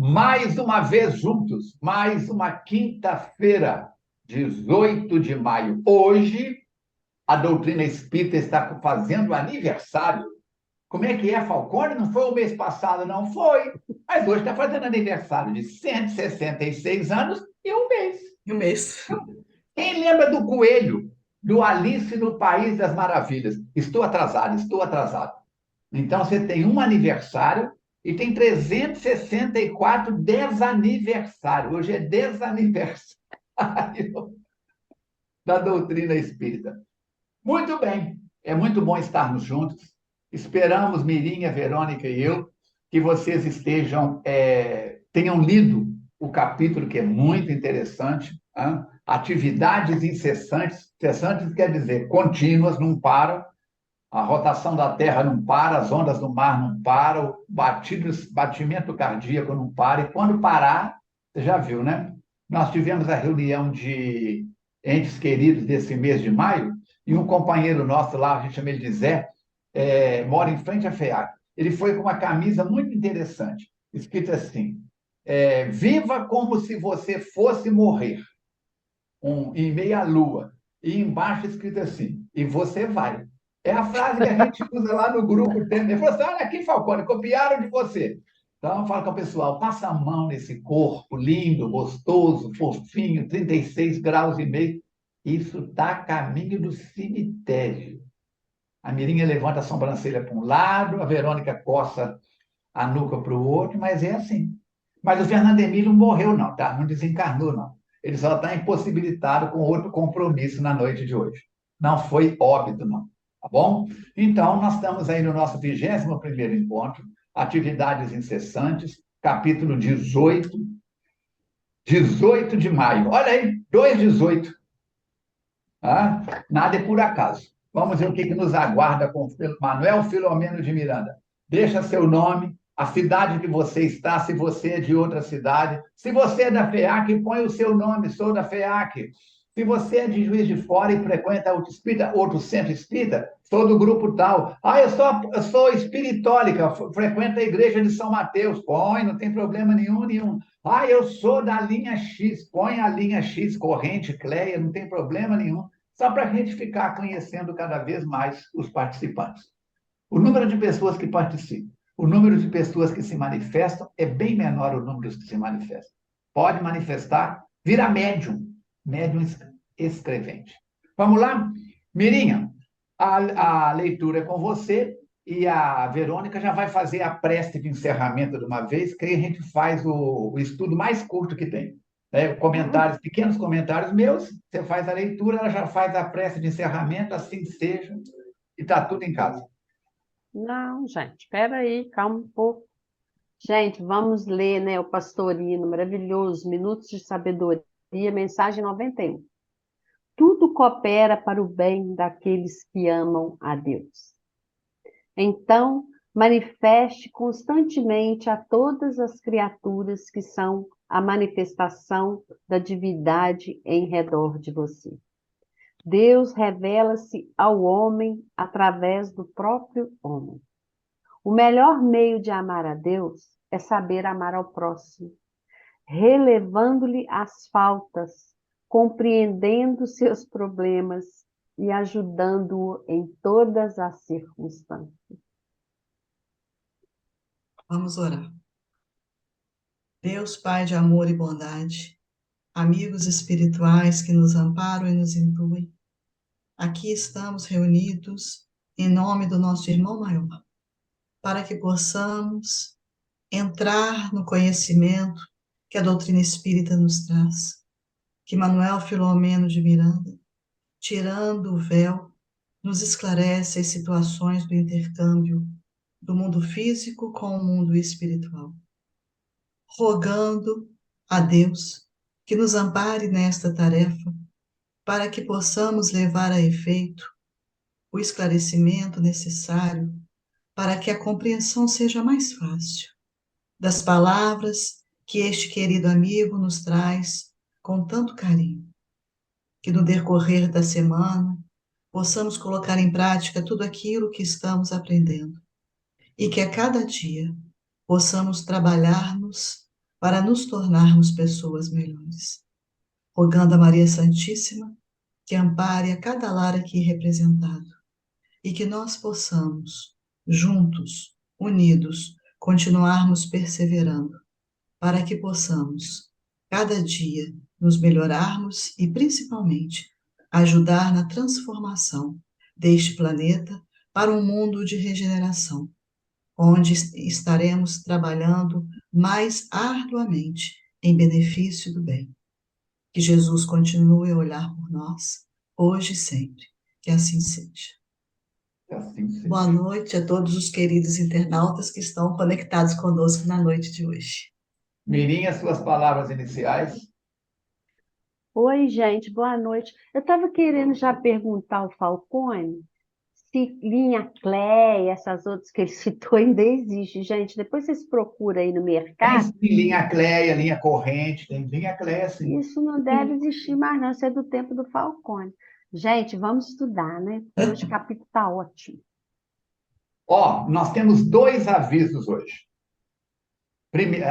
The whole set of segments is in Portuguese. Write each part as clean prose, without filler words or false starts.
Mais uma vez juntos, mais uma quinta-feira, 18 de maio. Hoje, a doutrina espírita está fazendo aniversário. Como é que é, Falcone? Não foi o mês passado, não foi. Mas hoje está fazendo aniversário de 166 anos e um mês. Um mês. Quem lembra do coelho, do Alice no País das Maravilhas? Estou atrasado, estou atrasado. Então, você tem um aniversário e tem 364 desaniversários. Hoje é desaniversário da doutrina espírita. Muito bem, é muito bom estarmos juntos. Esperamos, Mirinha, Verônica e eu, que vocês tenham lido o capítulo, que é muito interessante. Hein? Atividades incessantes, incessantes quer dizer contínuas, não param. A rotação da Terra não para, as ondas do mar não param, o batimento cardíaco não para. E quando parar, você já viu, né? Nós tivemos a reunião de entes queridos desse mês de maio, e um companheiro nosso lá, a gente chama ele de Zé, mora em frente à FEAC. Ele foi com uma camisa muito interessante, escrito assim: Viva como se você fosse morrer, em meia-lua. E embaixo escrito assim: e você vai. É a frase que a gente usa lá no grupo. Ele falou assim: olha aqui, Falcone, copiaram de você. Então, fala com o pessoal, passa a mão nesse corpo lindo, gostoso, fofinho, 36 graus e meio. Isso está a caminho do cemitério. A Mirinha levanta a sobrancelha para um lado, a Verônica coça a nuca para o outro, mas é assim. Mas o Fernando Emílio não morreu, não, tá? Não desencarnou, não. Ele só está impossibilitado com outro compromisso na noite de hoje. Não foi óbito, não. Tá bom? Então, nós estamos aí no nosso 21º encontro, atividades incessantes, capítulo 18, 18 de maio. Olha aí, 2/18. Ah, nada é por acaso. Vamos ver o que nos aguarda com Manuel Filomeno de Miranda. Deixa seu nome, a cidade que você está, se você é de outra cidade. Se você é da FEAC, põe o seu nome, sou da FEAC. Se você é de Juiz de Fora e frequenta outro centro espírita, sou do grupo tal. Ah, eu sou espiritólica, frequento a igreja de São Mateus. Põe, não tem problema nenhum, nenhum. Ah, eu sou da linha X, põe a linha X, corrente, Cleia, não tem problema nenhum, só para a gente ficar conhecendo cada vez mais os participantes. O número de pessoas que participam, o número de pessoas que se manifestam é bem menor o número que se manifestam. Pode manifestar, vira médium, médium escrevente. Vamos lá? Mirinha, a leitura é com você e a Verônica já vai fazer a prece de encerramento de uma vez, que aí a gente faz o estudo mais curto que tem. Né? Comentários, pequenos comentários meus, você faz a leitura, ela já faz a prece de encerramento, assim seja, e está tudo em casa. Não, gente, espera aí, calma um pouco. Gente, vamos ler, né, o pastorino maravilhoso, Minutos de Sabedoria, mensagem 91. Tudo coopera para o bem daqueles que amam a Deus. Então, manifeste constantemente a todas as criaturas que são a manifestação da divindade em redor de você. Deus revela-se ao homem através do próprio homem. O melhor meio de amar a Deus é saber amar ao próximo, relevando-lhe as faltas, compreendendo seus problemas e ajudando-o em todas as circunstâncias. Vamos orar. Deus, Pai de amor e bondade, amigos espirituais que nos amparam e nos intuem, aqui estamos reunidos em nome do nosso irmão maior, para que possamos entrar no conhecimento que a doutrina espírita nos traz, que Manuel Filomeno de Miranda, tirando o véu, nos esclarece as situações do intercâmbio do mundo físico com o mundo espiritual. Rogando a Deus que nos ampare nesta tarefa, para que possamos levar a efeito o esclarecimento necessário para que a compreensão seja mais fácil das palavras que este querido amigo nos traz com tanto carinho. Que no decorrer da semana possamos colocar em prática tudo aquilo que estamos aprendendo e que a cada dia possamos trabalhar-nos para nos tornarmos pessoas melhores. Rogando a Maria Santíssima que ampare a cada lar aqui representado e que nós possamos, juntos, unidos, continuarmos perseverando, para que possamos, cada dia, nos melhorarmos e, principalmente, ajudar na transformação deste planeta para um mundo de regeneração, onde estaremos trabalhando mais arduamente em benefício do bem. Que Jesus continue a olhar por nós, hoje e sempre. Que assim seja. Que assim seja. Boa noite a todos os queridos internautas que estão conectados conosco na noite de hoje. Mirinha, suas palavras iniciais. Oi, gente, boa noite. Eu estava querendo já perguntar ao Falcone se linha Cleia, essas outras que ele citou, ainda existe, gente. Depois vocês procuram aí no Tem mercado. sim, linha Cleia, linha corrente, tem linha Cleia, sim. Isso não deve existir mais, não. Isso é do tempo do Falcone. Gente, vamos estudar, né? Hoje o capítulo está ótimo. Ó, nós temos 2 avisos hoje.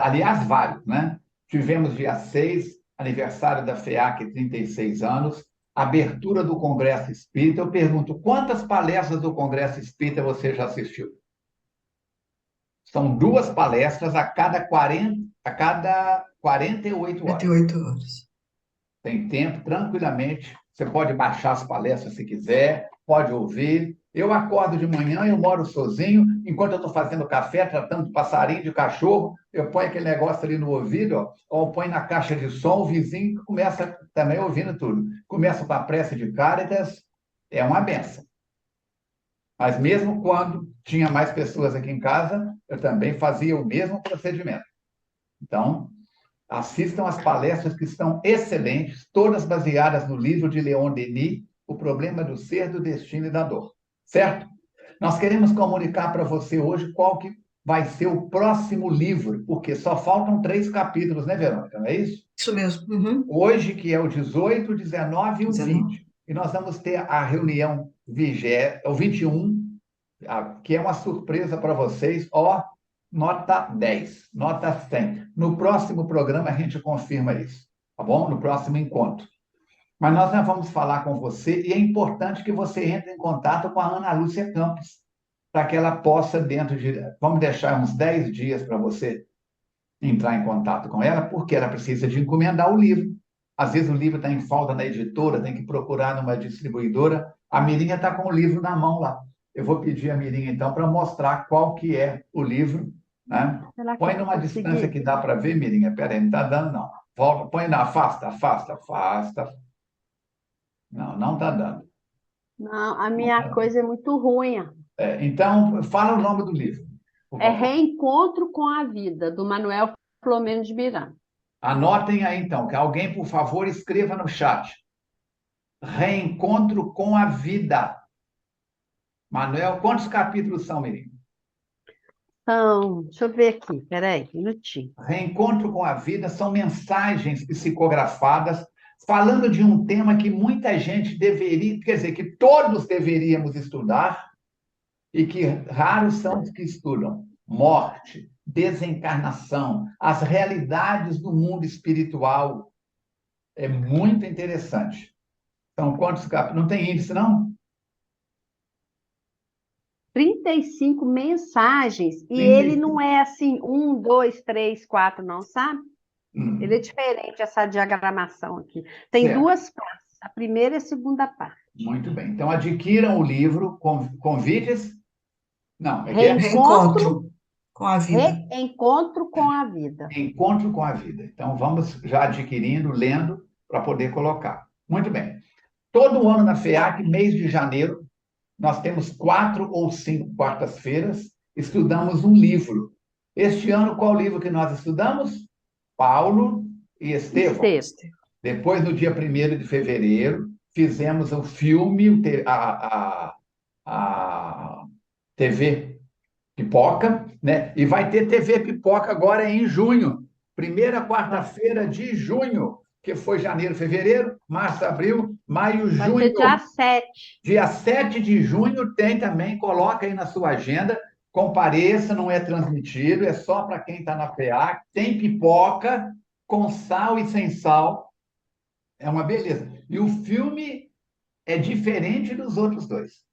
Aliás, vários, né? Tivemos dia 6, aniversário da FEAC, 36 anos, abertura do Congresso Espírita. Eu pergunto, quantas palestras do Congresso Espírita você já assistiu? São 2 palestras a cada 48 horas. 48 horas. Tem tempo, tranquilamente. Você pode baixar as palestras se quiser, pode ouvir. Eu acordo de manhã, eu moro sozinho, enquanto eu estou fazendo café, tratando de passarinho, de cachorro, eu ponho aquele negócio ali no ouvido, ó, ou ponho na caixa de som, o vizinho começa também ouvindo tudo. Começa com a prece de Cáritas, é uma benção. Mas mesmo quando tinha mais pessoas aqui em casa, eu também fazia o mesmo procedimento. Então, assistam às palestras que estão excelentes, todas baseadas no livro de Leon Denis, O Problema do Ser, do Destino e da Dor. Certo? Nós queremos comunicar para você hoje qual que vai ser o próximo livro, porque só faltam 3 capítulos, né, Verônica? Não é isso? Isso mesmo. Uhum. Hoje, que é o 18, o 19 e o 19. 20. E nós vamos ter a reunião o 21, que é uma surpresa para vocês. Ó, nota 10, nota 100. No próximo programa a gente confirma isso, tá bom? No próximo encontro. Mas nós já vamos falar com você e é importante que você entre em contato com a Ana Lúcia Campos, para que ela possa, vamos deixar uns 10 dias para você entrar em contato com ela, porque ela precisa de encomendar o livro. Às vezes o livro está em falta na editora, tem que procurar numa distribuidora. A Mirinha está com o livro na mão lá. Eu vou pedir a Mirinha, então, para mostrar qual que é o livro, né? Põe numa distância que dá para ver, Mirinha. Espera aí, não está dando, não. Volta, põe na afasta. Não está dando. Não, a minha coisa é muito ruim. Então, fala o nome do livro. É Reencontro com a Vida, do Manuel Filomeno de Miranda. Anotem aí, então, que alguém, por favor, escreva no chat. Reencontro com a Vida. Manuel, quantos capítulos são, Mirim? Então, deixa eu ver aqui, peraí, um minutinho. Reencontro com a Vida são mensagens psicografadas falando de um tema que muita gente deveria, quer dizer, que todos deveríamos estudar e que raros são os que estudam. Morte, desencarnação, as realidades do mundo espiritual. É muito interessante. São quantos capítulos? Não tem índice, não? 35 mensagens. E ele não é assim, 1, 2, 3, 4, não, sabe? Ele é diferente, essa diagramação aqui. Tem certo. 2 partes, a primeira e a segunda parte. Muito bem. Então, adquiram o livro, convites. Não, Reencontro com a Vida. Reencontro com a Vida. Encontro com a Vida. Então, vamos já adquirindo, lendo, para poder colocar. Muito bem. Todo ano na FEAC, mês de janeiro, nós temos 4 ou 5 quartas-feiras, estudamos um livro. Este ano, qual livro que nós estudamos? Paulo e Estevão. Depois, no dia 1º de fevereiro, fizemos o filme, a TV Pipoca, né? E vai ter TV Pipoca agora em junho. Primeira quarta-feira de junho, que foi janeiro, fevereiro, março, abril, maio, junho. Vai ser dia 7. Dia 7 de junho tem também, coloca aí na sua agenda, Compareça, não é transmitido, é só para quem está na FEAC. Tem pipoca com sal e sem sal. É uma beleza. E o filme é diferente dos outros dois.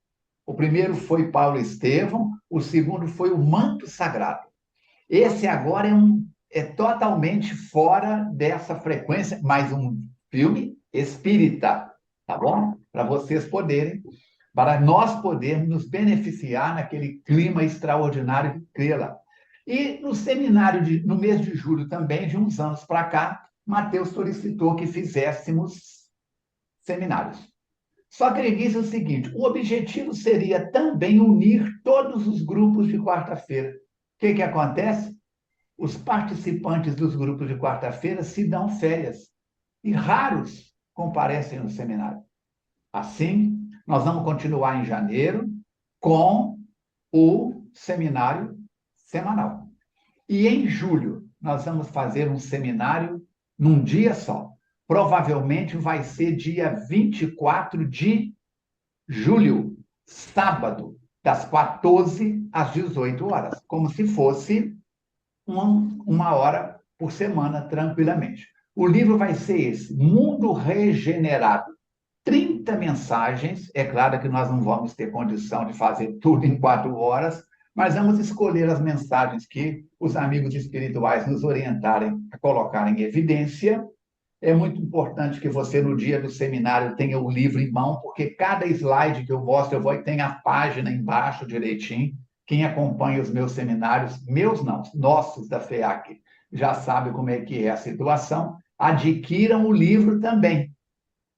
O primeiro foi Paulo Estevão, o segundo foi O Manto Sagrado. Esse agora é totalmente fora dessa frequência, mas um filme espírita, tá bom? Para vocês poderem, para nós podermos nos beneficiar naquele clima extraordinário de Crela. E no seminário, no mês de julho também, de uns anos para cá, Mateus solicitou que fizéssemos seminários. Só que ele disse o seguinte: o objetivo seria também unir todos os grupos de quarta-feira. O que acontece? Os participantes dos grupos de quarta-feira se dão férias e raros comparecem no seminário. Assim, nós vamos continuar em janeiro com o seminário semanal. E em julho, nós vamos fazer um seminário num dia só. Provavelmente vai ser dia 24 de julho, sábado, das 14 às 18 horas, como se fosse uma hora por semana, tranquilamente. O livro vai ser esse, Mundo Regenerado. 30 mensagens, é claro que nós não vamos ter condição de fazer tudo em 4 horas, mas vamos escolher as mensagens que os amigos espirituais nos orientarem a colocar em evidência. É muito importante que você, no dia do seminário, tenha o livro em mão, porque cada slide que eu mostro, tem a página embaixo direitinho. Quem acompanha os meus seminários, meus não, nossos da FEAC, já sabe como é que é a situação. Adquiram o livro também,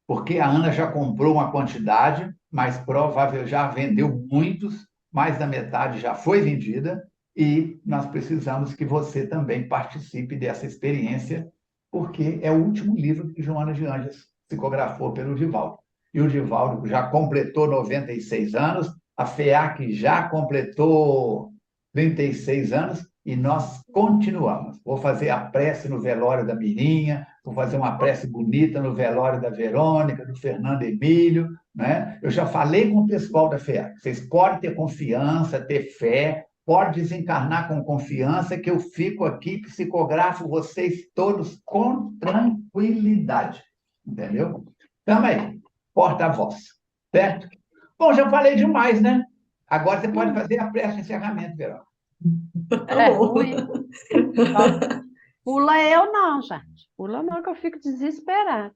porque a Ana já comprou uma quantidade, mas provavelmente já vendeu muitos, mais da metade já foi vendida, e nós precisamos que você também participe dessa experiência, porque é o último livro que Joana de Ângeles psicografou pelo Divaldo. E o Divaldo já completou 96 anos, a FEAC já completou 36 anos, e nós continuamos. Vou fazer a prece no velório da Mirinha, vou fazer uma prece bonita no velório da Verônica, do Fernando Emílio, né? Eu já falei com o pessoal da FEAC. Vocês podem ter confiança, ter fé, pode desencarnar com confiança, que eu fico aqui, psicografo vocês todos com tranquilidade. Entendeu? Também, porta-voz. Certo? Bom, já falei demais, né? Agora você pode fazer a prece de encerramento, Verônica. Ruim. Pula eu não, gente. Pula não, que eu fico desesperada.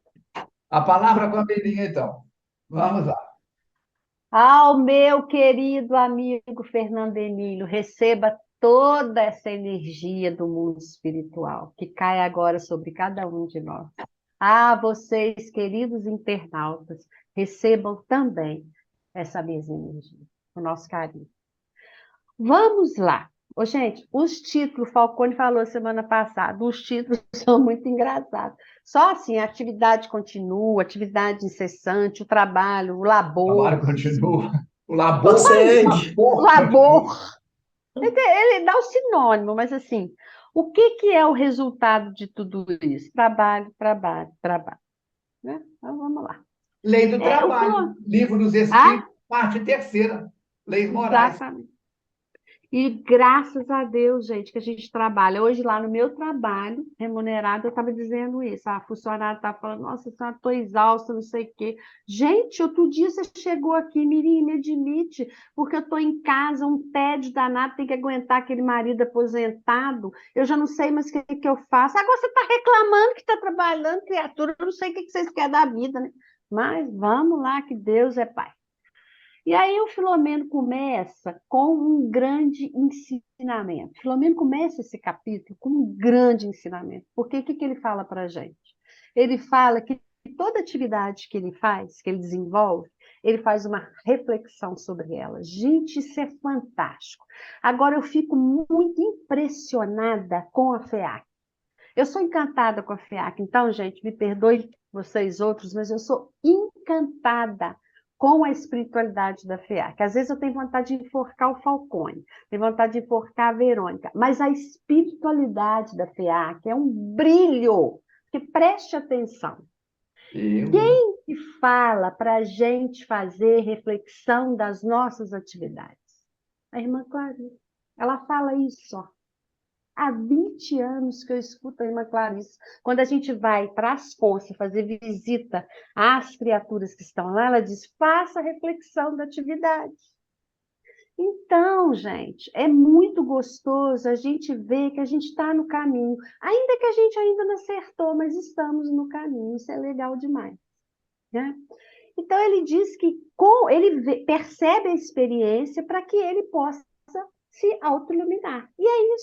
A palavra com a Mirinha, então. Vamos lá. Ao meu querido amigo Fernando Emílio, receba toda essa energia do mundo espiritual que cai agora sobre cada um de nós. Ah, vocês, queridos internautas, recebam também essa mesma energia, o nosso carinho. Vamos lá. Ô, gente, os títulos, Falcone falou semana passada, os títulos são muito engraçados. Só assim, a atividade continua, atividade incessante, o trabalho, o O labor. trabalho continua. O labor. Prossegue. O labor. Ele dá o sinônimo, mas assim, o que é o resultado de tudo isso? Trabalho, trabalho, trabalho. Né? Então, vamos lá. Lei do trabalho. Livro dos Espíritos, parte 3ª. Leis morais. Exatamente. E graças a Deus, gente, que a gente trabalha. Hoje, lá no meu trabalho remunerado, eu estava dizendo isso. A funcionária estava falando, nossa senhora, estou exausta, não sei o quê. Gente, outro dia você chegou aqui, Mirim, me admite, porque eu estou em casa, um tédio danado, tem que aguentar aquele marido aposentado. Eu já não sei mais o que eu faço. Agora você está reclamando que está trabalhando, criatura, eu não sei o que vocês querem da vida, né? Mas vamos lá, que Deus é Pai. E aí o Filomeno começa com um grande ensinamento. Filomeno começa esse capítulo com um grande ensinamento. Porque o que ele fala para a gente? Ele fala que toda atividade que ele faz, que ele desenvolve, ele faz uma reflexão sobre ela. Gente, isso é fantástico. Agora eu fico muito impressionada com a FEAC. Eu sou encantada com a FEAC, então, gente, me perdoe vocês outros, mas eu sou encantada com a espiritualidade da FEAC. Às vezes eu tenho vontade de enforcar o Falcone, tenho vontade de enforcar a Verônica, mas a espiritualidade da FEAC é um brilho, que preste atenção. Quem que fala para a gente fazer reflexão das nossas atividades? A irmã Clarice. Ela fala isso, ó. Há 20 anos que eu escuto a irmã Clarice. Quando a gente vai para as poças fazer visita às criaturas que estão lá, ela diz: faça a reflexão da atividade. Então, gente, é muito gostoso a gente ver que a gente está no caminho, ainda que a gente ainda não acertou, mas estamos no caminho. Isso é legal demais, né? Então, ele diz que percebe a experiência para que ele possa se autoiluminar. E é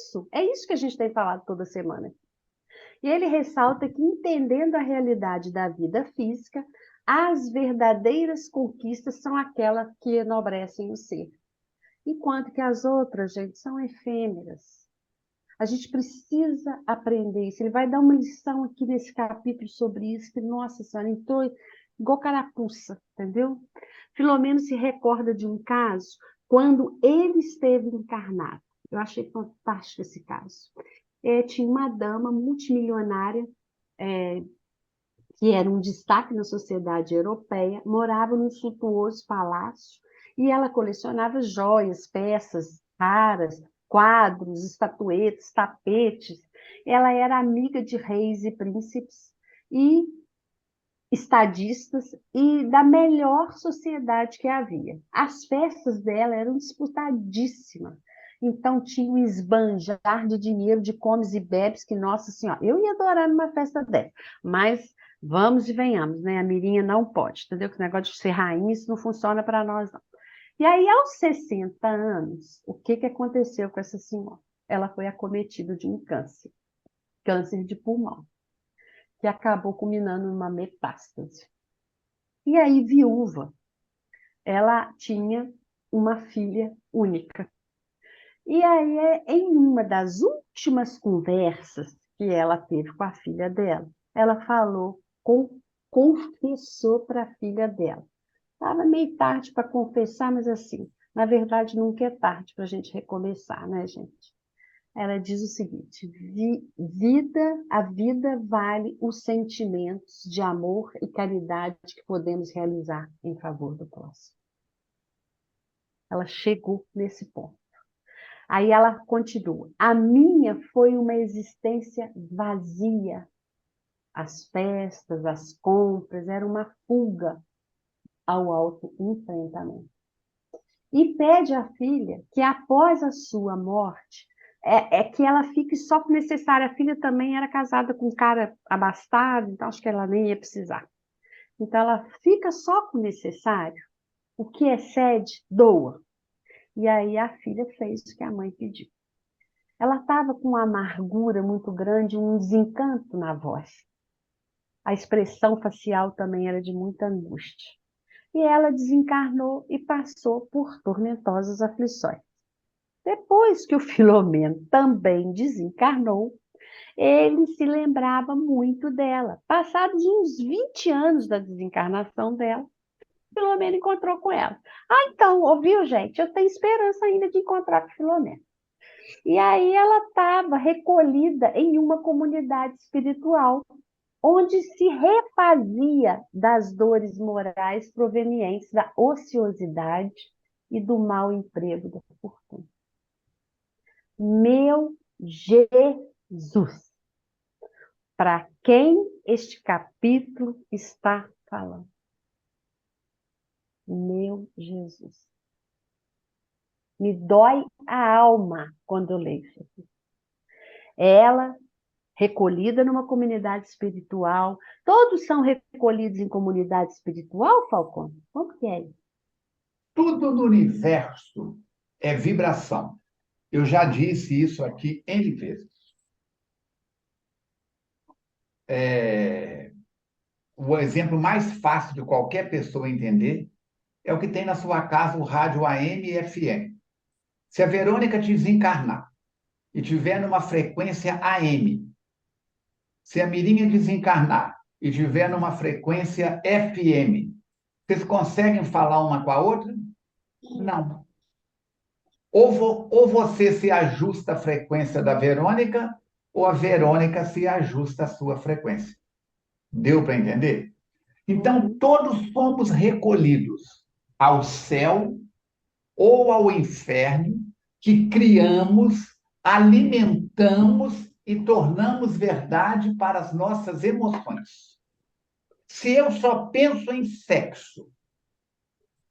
isso que a gente tem falado toda semana. E ele ressalta que, entendendo a realidade da vida física, as verdadeiras conquistas são aquelas que enobrecem o ser, enquanto que as outras, gente, são efêmeras. A gente precisa aprender isso. Ele vai dar uma lição aqui nesse capítulo sobre isso, que, nossa senhora, entrou igual carapuça, entendeu? Filomeno se recorda de um caso quando ele esteve encarnado. Eu achei fantástico esse caso. Tinha uma dama multimilionária, que era um destaque na sociedade europeia, morava num suntuoso palácio e ela colecionava joias, peças raras, quadros, estatuetas, tapetes. Ela era amiga de reis e príncipes e estadistas e da melhor sociedade que havia. As festas dela eram disputadíssimas. Então, tinha um esbanjar de dinheiro, de comes e bebes, que, nossa senhora, eu ia adorar numa festa dessa, mas vamos e venhamos, né? A Mirinha não pode, entendeu? Que o negócio de ser rainha, isso não funciona para nós, não. E aí, aos 60 anos, o que aconteceu com essa senhora? Ela foi acometida de um câncer de pulmão, que acabou culminando numa metástase. E aí, viúva, ela tinha uma filha única. E aí, em uma das últimas conversas que ela teve com a filha dela, ela confessou para a filha dela. Estava meio tarde para confessar, mas assim, na verdade, nunca é tarde para a gente recomeçar, né, gente? Ela diz o seguinte: a vida vale os sentimentos de amor e caridade que podemos realizar em favor do próximo. Ela chegou nesse ponto. Aí ela continua: a minha foi uma existência vazia. As festas, as compras, era uma fuga ao autoenfrentamento. E pede à filha que, após a sua morte, que ela fique só com o necessário. A filha também era casada com um cara abastado, então acho que ela nem ia precisar. Então ela fica só com o necessário, o que excede, doa. E aí a filha fez o que a mãe pediu. Ela estava com uma amargura muito grande, um desencanto na voz. A expressão facial também era de muita angústia. E ela desencarnou e passou por tormentosas aflições. Depois que o Filomeno também desencarnou, ele se lembrava muito dela. Passados uns 20 anos da desencarnação dela, Filomeno encontrou com ela. Então, ouviu, gente? Eu tenho esperança ainda de encontrar com Filomeno. E aí ela estava recolhida em uma comunidade espiritual, onde se refazia das dores morais provenientes da ociosidade e do mau emprego da fortuna. Meu Jesus! Para quem este capítulo está falando? Meu Jesus! Me dói a alma quando eu leio isso aqui. Ela, recolhida numa comunidade espiritual, todos são recolhidos em comunidade espiritual, Falcone? Como que é isso? Tudo no universo é vibração. Eu já disse isso aqui N vezes. O exemplo mais fácil de qualquer pessoa entender é o que tem na sua casa o rádio AM e FM. Se a Verônica desencarnar e tiver numa frequência AM, se a Mirinha desencarnar e tiver numa frequência FM, vocês conseguem falar uma com a outra? Não. Ou você se ajusta à frequência da Verônica, ou a Verônica se ajusta à sua frequência. Deu para entender? Então, todos somos recolhidos ao céu ou ao inferno que criamos, alimentamos e tornamos verdade para as nossas emoções. Se eu só penso em sexo,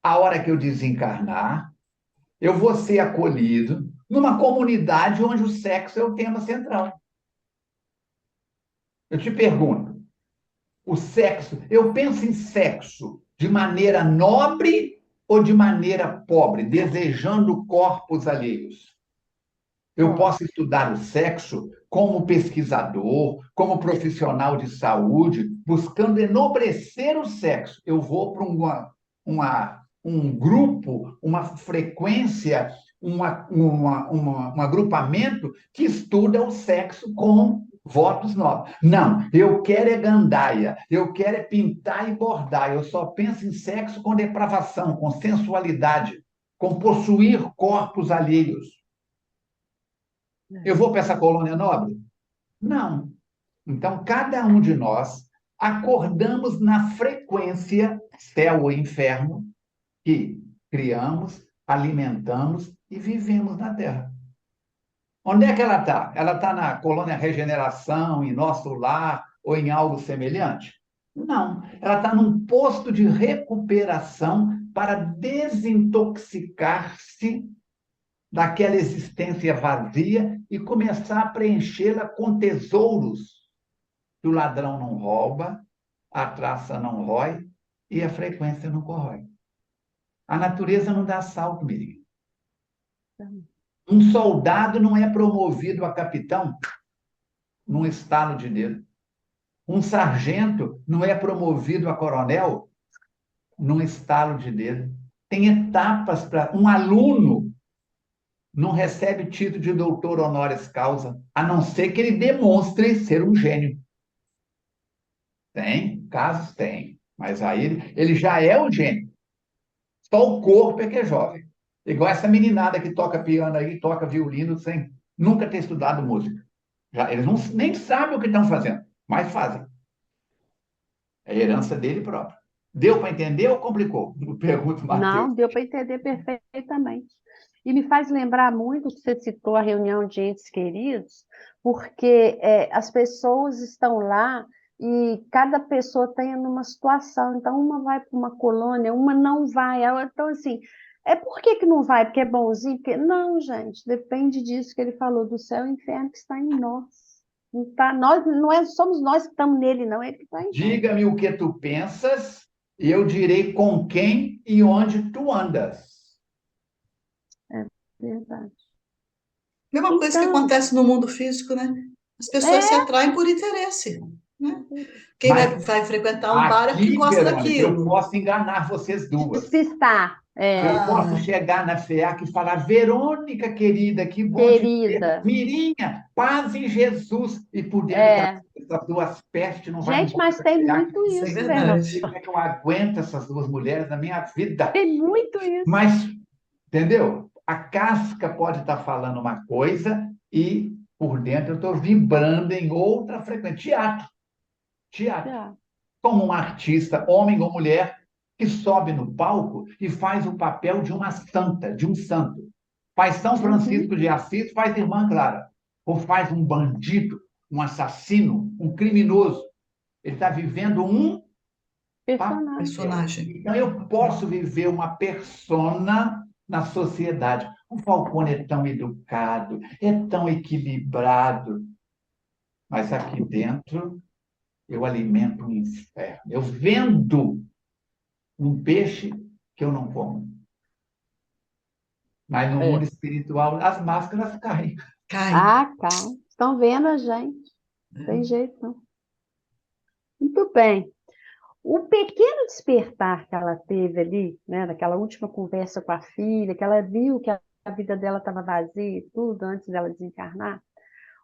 a hora que eu desencarnar, eu vou ser acolhido numa comunidade onde o sexo é o tema central. Eu te pergunto, o sexo, eu penso em sexo de maneira nobre ou de maneira pobre, desejando corpos alheios? Eu posso estudar o sexo como pesquisador, como profissional de saúde, buscando enobrecer o sexo. Eu vou para um grupo, uma frequência, um agrupamento que estuda o sexo com votos novos. Não, eu quero é gandaia, eu quero é pintar e bordar. Eu só penso em sexo com depravação, com sensualidade, com possuir corpos alheios. Eu vou para essa colônia nobre? Não. Então, cada um de nós acordamos na frequência céu ou inferno que criamos, alimentamos e vivemos na Terra. Onde é que ela está? Ela está na colônia regeneração, em nosso lar ou em algo semelhante? Não. Ela está num posto de recuperação para desintoxicar-se daquela existência vazia e começar a preenchê-la com tesouros que o ladrão não rouba, a traça não rói e a frequência não corrói. A natureza não dá salto, Miriam. Um soldado não é promovido a capitão num estalo de dedo. Um sargento não é promovido a coronel num estalo de dedo. Tem etapas para... Um aluno não recebe título de doutor honoris causa, a não ser que ele demonstre ser um gênio. Tem, casos tem, mas aí ele já é um gênio. Só o corpo é que é jovem. Igual essa meninada que toca piano aí, toca violino, sem nunca ter estudado música. Eles nem sabem o que estão fazendo, mas fazem. É herança dele próprio. Deu para entender ou complicou? Pergunto, Matheus. Não, deu para entender perfeitamente. E me faz lembrar muito que você citou a reunião de entes queridos, porque as pessoas estão lá e cada pessoa tem numa situação. Então, uma vai para uma colônia, uma não vai. Então, assim, por que não vai? Porque é bonzinho? Porque... Não, gente, depende disso que ele falou, do céu e inferno que está em nós. Não tá, somos nós que estamos nele, não, é ele que está em nós. Diga-me o que tu pensas e eu direi com quem e onde tu andas. Verdade. Mesma coisa que acontece no mundo físico, né? As pessoas se atraem por interesse, né? Quem vai frequentar um bar é porque gosta Verônica, eu daquilo. posso enganar vocês duas. Despistar. Eu posso chegar na FEAC e falar, Verônica, querida, que bom te ver. Mirinha, paz em Jesus. E por dentro essas duas pestes não vai Gente, mas tem muito isso, é verdade. Como é que eu aguento essas duas mulheres na minha vida? Tem muito isso. Mas, entendeu? A casca pode estar falando uma coisa e por dentro eu estou vibrando em outra frequência. Teatro. Como um artista, homem ou mulher, que sobe no palco e faz o papel de uma santa, de um santo. Faz São Francisco de Assis, faz Irmã Clara. Ou faz um bandido, um assassino, um criminoso. Ele está vivendo um personagem. Então, eu posso viver uma persona na sociedade. O Falcone é tão educado, é tão equilibrado. Mas aqui dentro, eu alimento um inferno. Eu vendo um peixe que eu não como. Mas no mundo espiritual, as máscaras caem. Caem. Estão vendo a gente. Não tem jeito, não. Muito bem. O pequeno despertar que ela teve ali, né, daquela última conversa com a filha, que ela viu que a vida dela estava vazia e tudo, antes dela desencarnar,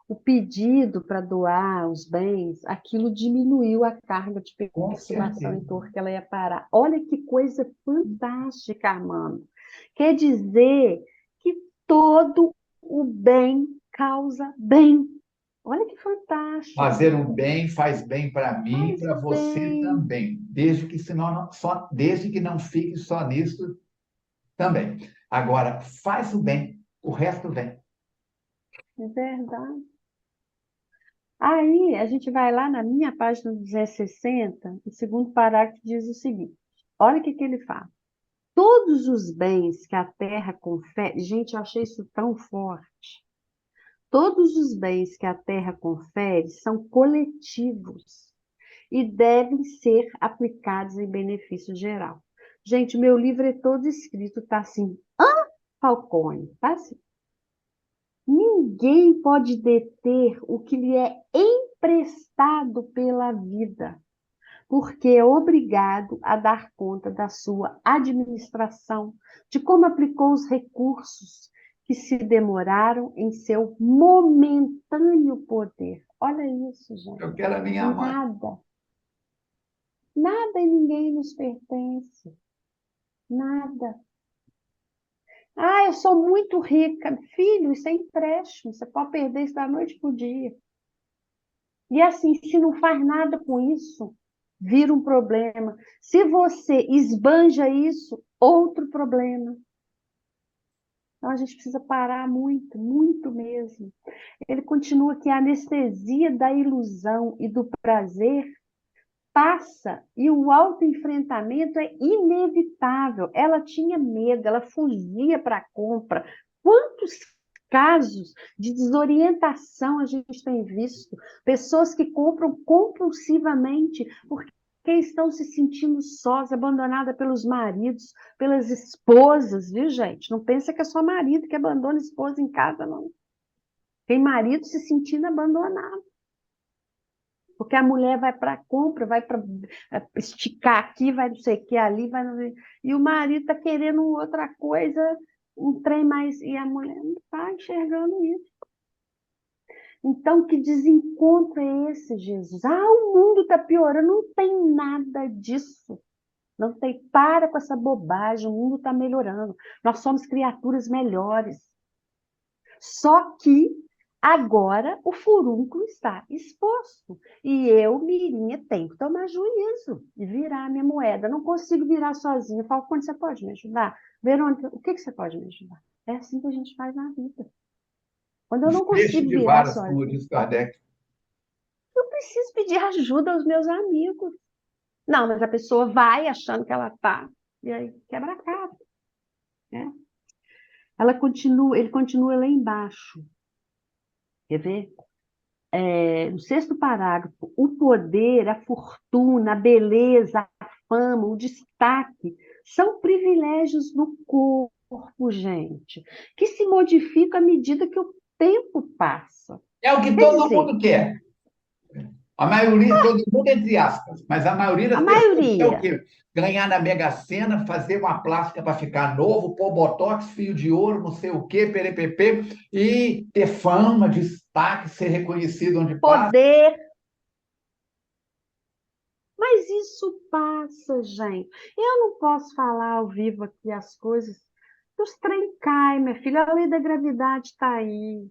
o pedido para doar os bens, aquilo diminuiu a carga de perturbação e dor que ela ia parar. Olha que coisa fantástica, Armando. Quer dizer que todo o bem causa bem. Olha que fantástico. Fazer o bem faz bem para mim e para você também, desde que não fique só nisso também. Agora, faz o bem o resto vem. É verdade. Aí, a gente vai lá na minha página 260, o segundo parágrafo diz o seguinte: olha o que ele fala. Todos os bens que a terra confere. Gente, eu achei isso tão forte. Todos os bens que a terra confere são coletivos e devem ser aplicados em benefício geral. Gente, meu livro é todo escrito, tá assim, Falcone, tá assim. Ninguém pode deter o que lhe é emprestado pela vida, porque é obrigado a dar conta da sua administração, de como aplicou os recursos que se demoraram em seu momentâneo poder. Olha isso, gente. Eu quero a minha mãe. Nada, nada e ninguém nos pertence. Nada. Ah, eu sou muito rica. Filho, isso é empréstimo. Você pode perder isso da noite para o dia. E assim, se não faz nada com isso, vira um problema. Se você esbanja isso, outro problema. Então a gente precisa parar muito, muito mesmo. Ele continua que a anestesia da ilusão e do prazer passa e o autoenfrentamento é inevitável. Ela tinha medo, ela fugia para a compra. Quantos casos de desorientação a gente tem visto? Pessoas que compram compulsivamente porque estão se sentindo sós, abandonadas pelos maridos, pelas esposas, viu, gente? Não pensa que é só marido que abandona a esposa em casa, não. Tem marido se sentindo abandonado. Porque a mulher vai para a compra, vai para esticar aqui, vai não sei o que ali, e o marido está querendo outra coisa, um trem mais. E a mulher não está enxergando isso. Então, que desencontro é esse, Jesus? Ah, o mundo está piorando, não tem nada disso. Não tem, para com essa bobagem, o mundo está melhorando. Nós somos criaturas melhores. Só que agora o furúnculo está exposto. E eu, Mirinha, tenho que tomar juízo e virar a minha moeda. Não consigo virar sozinha. Eu falo, quando você pode me ajudar? Verônica, o que você pode me ajudar? É assim que a gente faz na vida. Quando eu Os não peixes consigo de virar varas, como sozinha, diz Kardec. eu preciso pedir ajuda aos meus amigos. Não, mas a pessoa vai achando que ela está, e aí quebra a cara. Né? Ele continua lá embaixo. Quer ver? No sexto parágrafo, o poder, a fortuna, a beleza, a fama, o destaque, são privilégios do corpo, gente, que se modificam à medida que o tempo passa. É o que Quer todo dizer, mundo quer. A maioria, todo mundo entre aspas, mas a maioria a das pessoas quer o maioria, quê? Ganhar na Mega Sena, fazer uma plástica para ficar novo, pôr botox, fio de ouro, não sei o quê, perepepê, e ter fama, destaque, ser reconhecido onde passa. poder, mas isso passa, gente. Eu não posso falar ao vivo aqui as coisas, os trem caem, minha filha, a lei da gravidade está aí.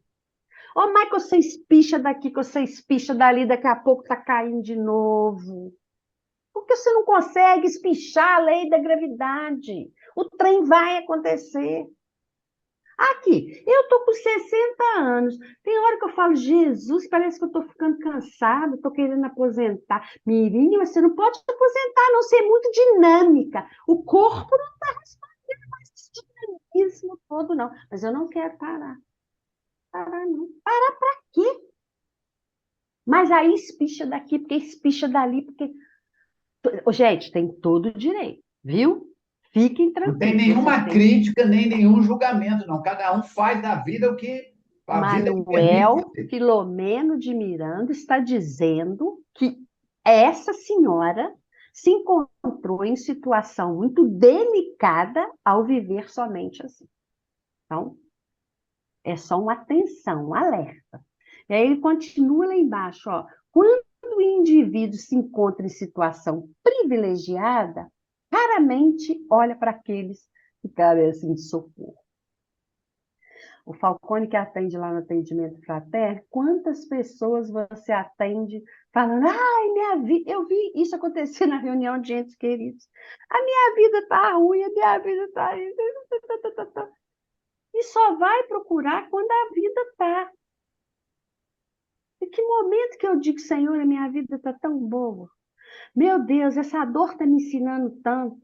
Ô, Michael, você espicha daqui, que você espicha dali, daqui a pouco tá caindo de novo. Por que você não consegue espichar a lei da gravidade? O trem vai acontecer. Aqui, eu tô com 60 anos. Tem hora que eu falo, Jesus, parece que eu tô ficando cansada, tô querendo aposentar. Mirinha, você não pode aposentar, não, você é muito dinâmica. O corpo não está respondendo mais esse dinamismo todo, não. Mas eu não quero parar. Parar, não. Parar para quê? Mas aí espicha daqui, porque espicha dali, porque. Gente, tem todo o direito, viu? Fiquem Não tem tranquilos. Vocês nenhuma têm. crítica, nem nenhum julgamento, não. Cada um faz da vida o que a vida lhe permite Manuel fazer. Filomeno de Miranda está dizendo que essa senhora se encontrou em situação muito delicada ao viver somente assim. Então, é só uma atenção, um alerta. E aí ele continua lá embaixo, ó. Quando o indivíduo se encontra em situação privilegiada, raramente olha para aqueles que carecem de socorro. O Falcone que atende lá no atendimento fraterno, quantas pessoas você atende falando, ai, minha vida, eu vi isso acontecer na reunião de entes queridos. A minha vida está ruim, a minha vida está... E só vai procurar quando a vida está. Em que momento que eu digo, Senhor, a minha vida está tão boa? Meu Deus, essa dor está me ensinando tanto.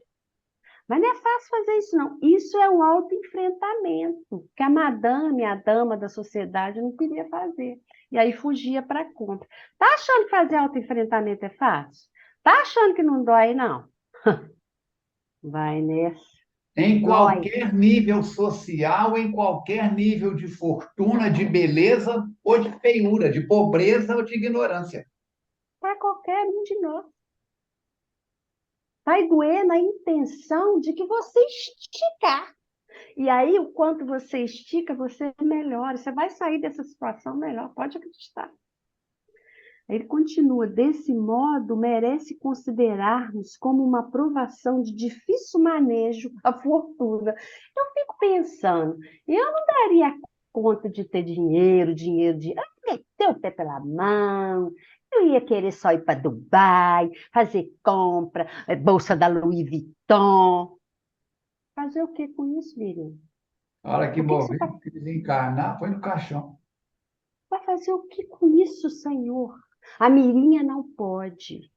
Mas não é fácil fazer isso, não. Isso é o autoenfrentamento, que a madame, a dama da sociedade, não queria fazer. E aí fugia para a compra. Tá achando que fazer autoenfrentamento é fácil? Tá achando que não dói, não? Vai nessa. Em Dói. qualquer nível social, em qualquer nível de fortuna, de beleza ou de feiura, de pobreza ou de ignorância. Para qualquer um de nós. Vai doer na intenção de que você esticar. E aí, o quanto você estica, você melhora. Você vai sair dessa situação melhor, pode acreditar. Ele continua, desse modo, merece considerarmos como uma provação de difícil manejo a fortuna. Eu fico pensando, eu não daria conta de ter dinheiro, meter o pé pela mão, eu ia querer só ir para Dubai, fazer compra, bolsa da Louis Vuitton. Fazer o que com isso, Miriam? A hora que O que que você morrer, tá... que desencarnar, põe no caixão. vai fazer o que com isso, Senhor? A Mirinha não pode.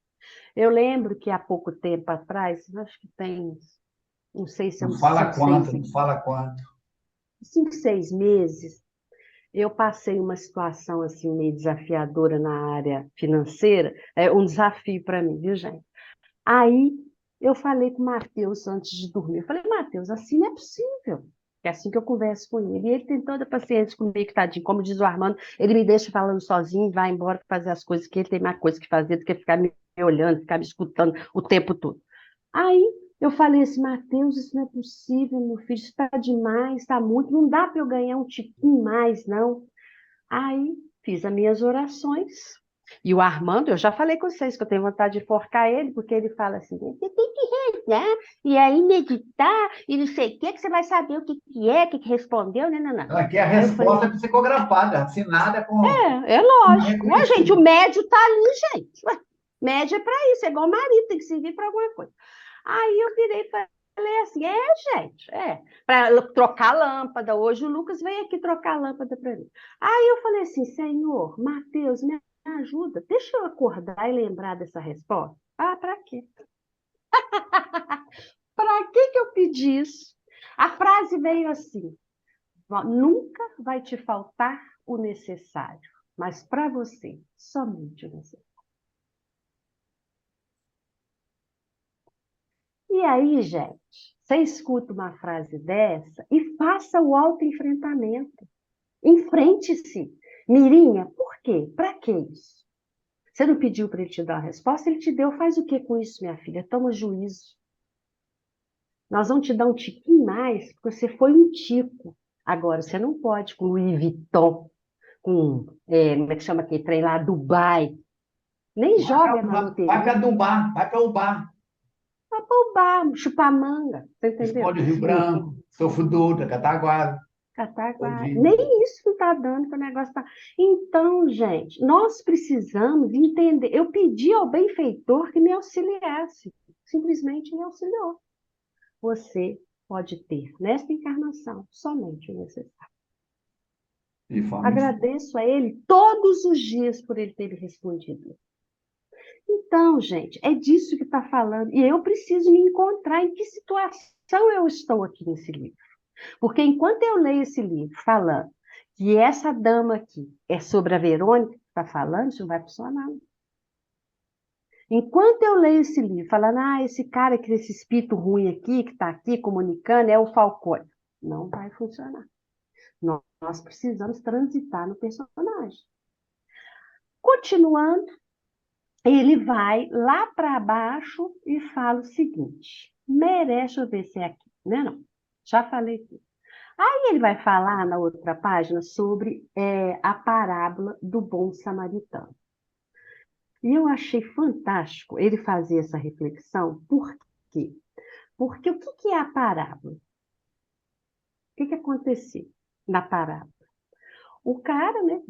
Eu lembro que há pouco tempo atrás, acho que tem, não sei se é Não uns fala quanto, não fala quanto. 5, 6 meses, eu passei uma situação assim meio desafiadora na área financeira, um desafio para mim, viu, gente? Aí eu falei com o Matheus antes de dormir. Eu falei, Matheus, assim não é possível. É assim que eu converso com ele. E ele tem toda a paciência comigo, tadinho. Como diz o Armando, ele me deixa falando sozinho, vai embora fazer as coisas que ele tem mais coisa que fazer do que ficar me olhando, ficar me escutando o tempo todo. Aí eu falei assim, Matheus, isso não é possível, meu filho, isso está demais, está muito, não dá para eu ganhar um tiquinho mais, não. Aí fiz as minhas orações. E o Armando, eu já falei com vocês que eu tenho vontade de forcar ele, porque ele fala assim: você tem que rezar, e aí meditar, e não sei o que você vai saber o que que é, o que que respondeu, né, não, não. Ela quer a Aí eu falei: resposta psicografada, assinada com é uma lógico. Ué, gente, o reconhecida. médio tá ali, gente. Ué, médio é para isso, é igual o marido, tem que servir para alguma coisa. Aí eu virei e falei assim: gente, para trocar a lâmpada. Hoje o Lucas veio aqui trocar a lâmpada para mim. Aí eu falei assim: Senhor, Mateus, me ajuda, deixa eu acordar e lembrar dessa resposta. Ah, para quê? Para que eu pedi isso? A frase veio assim: nunca vai te faltar o necessário, mas para você, somente o necessário. E aí, gente, você escuta uma frase dessa e faça o autoenfrentamento. Enfrente-se. Mirinha, por quê? Para que isso? Você não pediu para ele te dar a resposta? Ele te deu. Faz o que com isso, minha filha? Toma juízo. Nós vamos te dar um tiquinho mais, porque você foi um tico. Agora, você não pode com Louis Vuitton, com, como é que chama aquele trem lá, Dubai. Nem joga na Vai para loteria. Dubai, vai para o bar. Vai para o bar, chupar manga. Tá entendendo? Esconde Rio Branco, Sofro Dutra, Cataguases, Cataguá. Odílio. Nem isso não está dando, que o negócio está. Então, gente, nós precisamos entender. Eu pedi ao benfeitor que me auxiliasse. Simplesmente me auxiliou. Você pode ter, nesta encarnação, somente o necessário. De forma Agradeço a ele todos os dias por ele ter me respondido. Então, gente, é disso que está falando. E eu preciso me encontrar em que situação eu estou aqui nesse livro. Porque enquanto eu leio esse livro falando que essa dama aqui é sobre a Verônica que está falando, isso não vai funcionar. Enquanto eu leio esse livro falando, esse cara, esse espírito ruim aqui, que está aqui comunicando, é o Falcone. Não vai funcionar. Nós precisamos transitar no personagem. Continuando, ele vai lá para baixo e fala o seguinte, merece eu ver se é aqui, né? Não, já falei tudo. Aí ele vai falar na outra página sobre a parábola do bom samaritano. E eu achei fantástico ele fazer essa reflexão. Por quê? Porque o que é a parábola? O que aconteceu na parábola? O cara, né,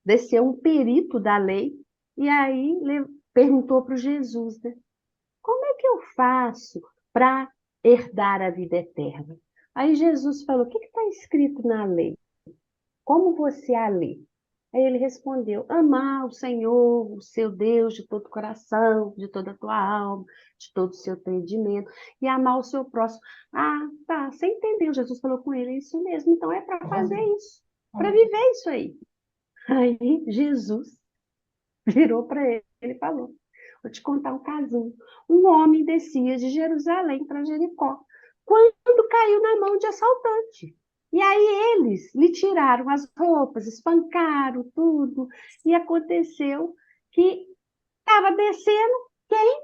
desceu um perito da lei e aí perguntou para o Jesus, né, como é que eu faço para herdar a vida eterna. Aí Jesus falou: o que está escrito na lei? Como você a lê? Aí ele respondeu: amar o Senhor, o seu Deus, de todo o coração, de toda a tua alma, de todo o seu entendimento, e amar o seu próximo. Ah, tá, você entendeu? Jesus falou com ele: é isso mesmo, então é para fazer isso, para viver isso aí. Aí Jesus virou para ele e falou: vou te contar um casinho. Um homem descia de Jerusalém para Jericó, quando caiu na mão de assaltante. E aí eles lhe tiraram as roupas, espancaram tudo, e aconteceu que estava descendo quem?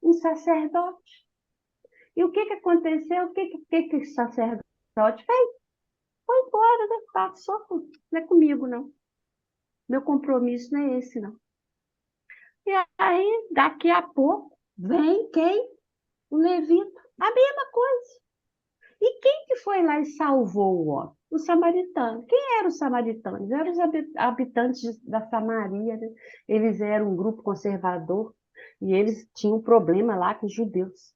Um sacerdote. E o que que aconteceu? O que o sacerdote fez? Foi embora, né? Passou, não é comigo, não. Meu compromisso não é esse, não. E aí, daqui a pouco, vem quem? O levita. A mesma coisa. E quem que foi lá e salvou o homem? O samaritano. Quem eram os samaritanos? Eram os habitantes da Samaria, né? Eles eram um grupo conservador e eles tinham um problema lá com os judeus.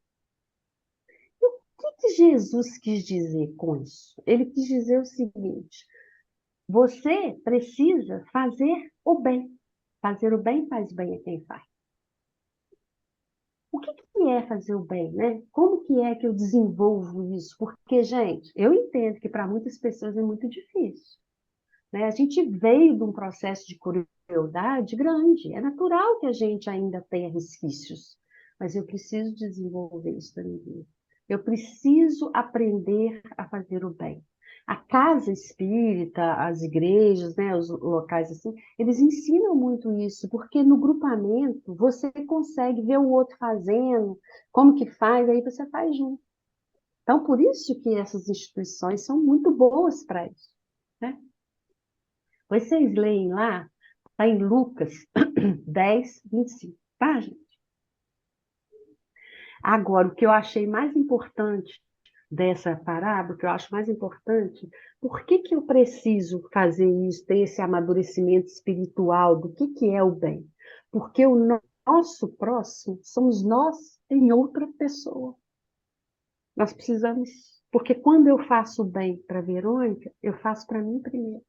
E o que Jesus quis dizer com isso? Ele quis dizer o seguinte: você precisa fazer o bem. Fazer o bem faz bem a quem faz. O que é fazer o bem, né? Como que é que eu desenvolvo isso? Porque, gente, eu entendo que para muitas pessoas é muito difícil, né? A gente veio de um processo de crueldade grande. É natural que a gente ainda tenha resquícios, mas eu preciso desenvolver isso na minha vida. Eu preciso aprender a fazer o bem. A casa espírita, as igrejas, né, os locais assim, eles ensinam muito isso, porque no grupamento você consegue ver o outro fazendo, como que faz, aí você faz junto. Então, por isso que essas instituições são muito boas para isso, né? Vocês leem lá, está em Lucas 10, 25, tá, gente? Agora, o que eu achei mais importante dessa parábola, o que eu acho mais importante, por que que eu preciso fazer isso, ter esse amadurecimento espiritual do que é o bem? Porque o nosso próximo somos nós em outra pessoa. Nós precisamos, porque quando eu faço o bem para Verônica, eu faço para mim primeiro.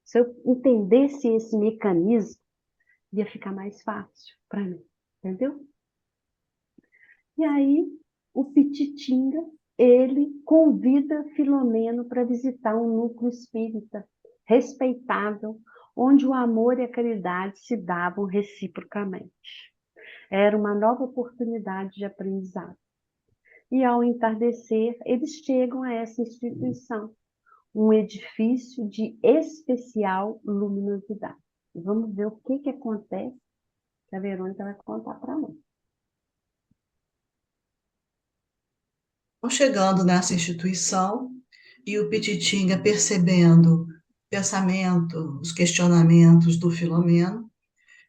Se eu entendesse esse mecanismo, ia ficar mais fácil para mim, entendeu? E aí, o Pititinga, ele convida Filomeno para visitar um núcleo espírita respeitável, onde o amor e a caridade se davam reciprocamente. Era uma nova oportunidade de aprendizado. E ao entardecer, eles chegam a essa instituição, um edifício de especial luminosidade. Vamos ver o que acontece, que a Verônica vai contar para nós. Vão chegando nessa instituição e o Pititinga, percebendo o pensamento, os questionamentos do Filomeno,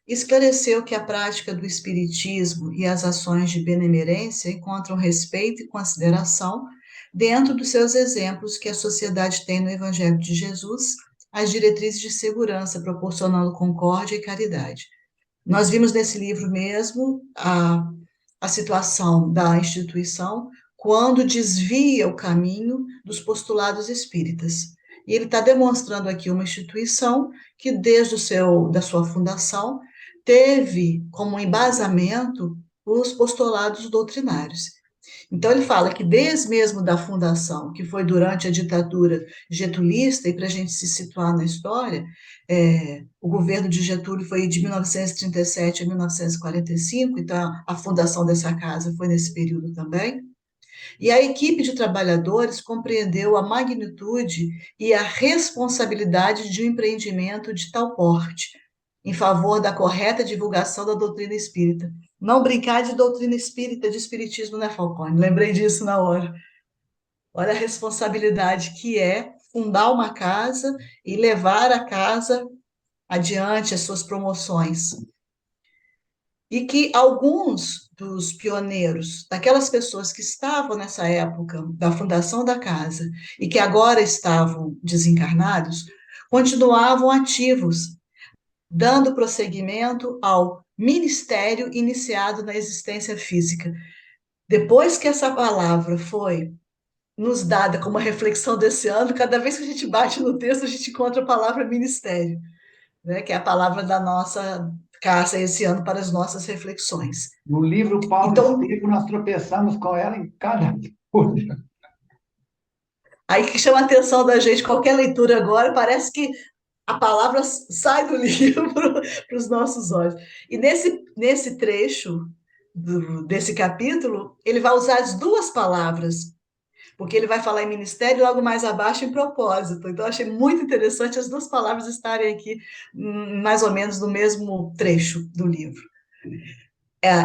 esclareceu que a prática do espiritismo e as ações de benemerência encontram respeito e consideração dentro dos seus exemplos que a sociedade tem no Evangelho de Jesus, as diretrizes de segurança, proporcionando concórdia e caridade. Nós vimos nesse livro mesmo a situação da instituição quando desvia o caminho dos postulados espíritas. E ele está demonstrando aqui uma instituição que, desde da sua fundação, teve como embasamento os postulados doutrinários. Então, ele fala que desde mesmo da fundação, que foi durante a ditadura getulista, e para a gente se situar na história, o governo de Getúlio foi de 1937 a 1945, então a fundação dessa casa foi nesse período também. E a equipe de trabalhadores compreendeu a magnitude e a responsabilidade de um empreendimento de tal porte, em favor da correta divulgação da doutrina espírita. Não brincar de doutrina espírita, de espiritismo, né, Falcone? Lembrei disso na hora. Olha a responsabilidade que é fundar uma casa e levar a casa adiante as suas promoções. E que alguns dos pioneiros, daquelas pessoas que estavam nessa época da fundação da casa e que agora estavam desencarnados, continuavam ativos, dando prosseguimento ao ministério iniciado na existência física. Depois que essa palavra foi nos dada como reflexão desse ano, cada vez que a gente bate no texto, a gente encontra a palavra ministério, né? Que é a palavra da nossa casa esse ano para as nossas reflexões. No livro Paulo Então, Estevam, nós tropeçamos com ela em cada folha. aí que chama a atenção da gente, qualquer leitura agora, parece que a palavra sai do livro para os nossos olhos. E nesse trecho desse capítulo, ele vai usar as duas palavras, porque ele vai falar em ministério e logo mais abaixo em propósito. Então, eu achei muito interessante as duas palavras estarem aqui, mais ou menos no mesmo trecho do livro.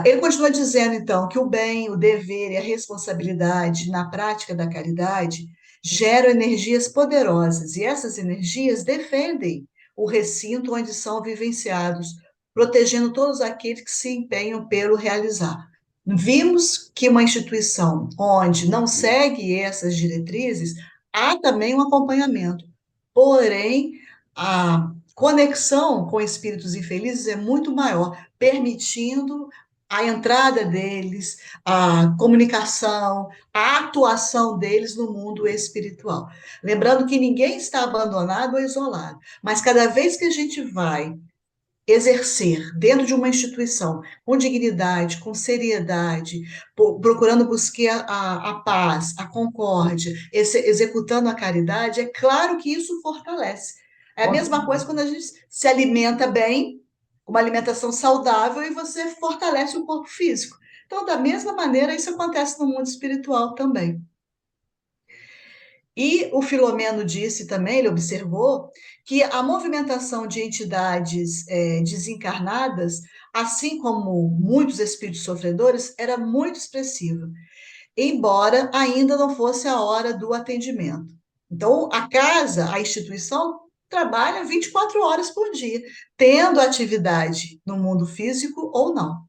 Ele continua dizendo, então, que o bem, o dever e a responsabilidade na prática da caridade geram energias poderosas, e essas energias defendem o recinto onde são vivenciados, protegendo todos aqueles que se empenham pelo realizar. Vimos que uma instituição onde não segue essas diretrizes, há também um acompanhamento. Porém, a conexão com espíritos infelizes é muito maior, permitindo a entrada deles, a comunicação, a atuação deles no mundo espiritual. Lembrando que ninguém está abandonado ou isolado, mas cada vez que a gente vai exercer dentro de uma instituição com dignidade, com seriedade, procurando buscar a paz, a concórdia, executando a caridade, é claro que isso fortalece. É a mesma coisa quando a gente se alimenta bem, uma alimentação saudável, e você fortalece o corpo físico. Então, da mesma maneira, isso acontece no mundo espiritual também. E o Filomeno disse também, ele observou, que a movimentação de entidades desencarnadas, assim como muitos espíritos sofredores, era muito expressiva, embora ainda não fosse a hora do atendimento. Então, a casa, a instituição, trabalha 24 horas por dia, tendo atividade no mundo físico ou não.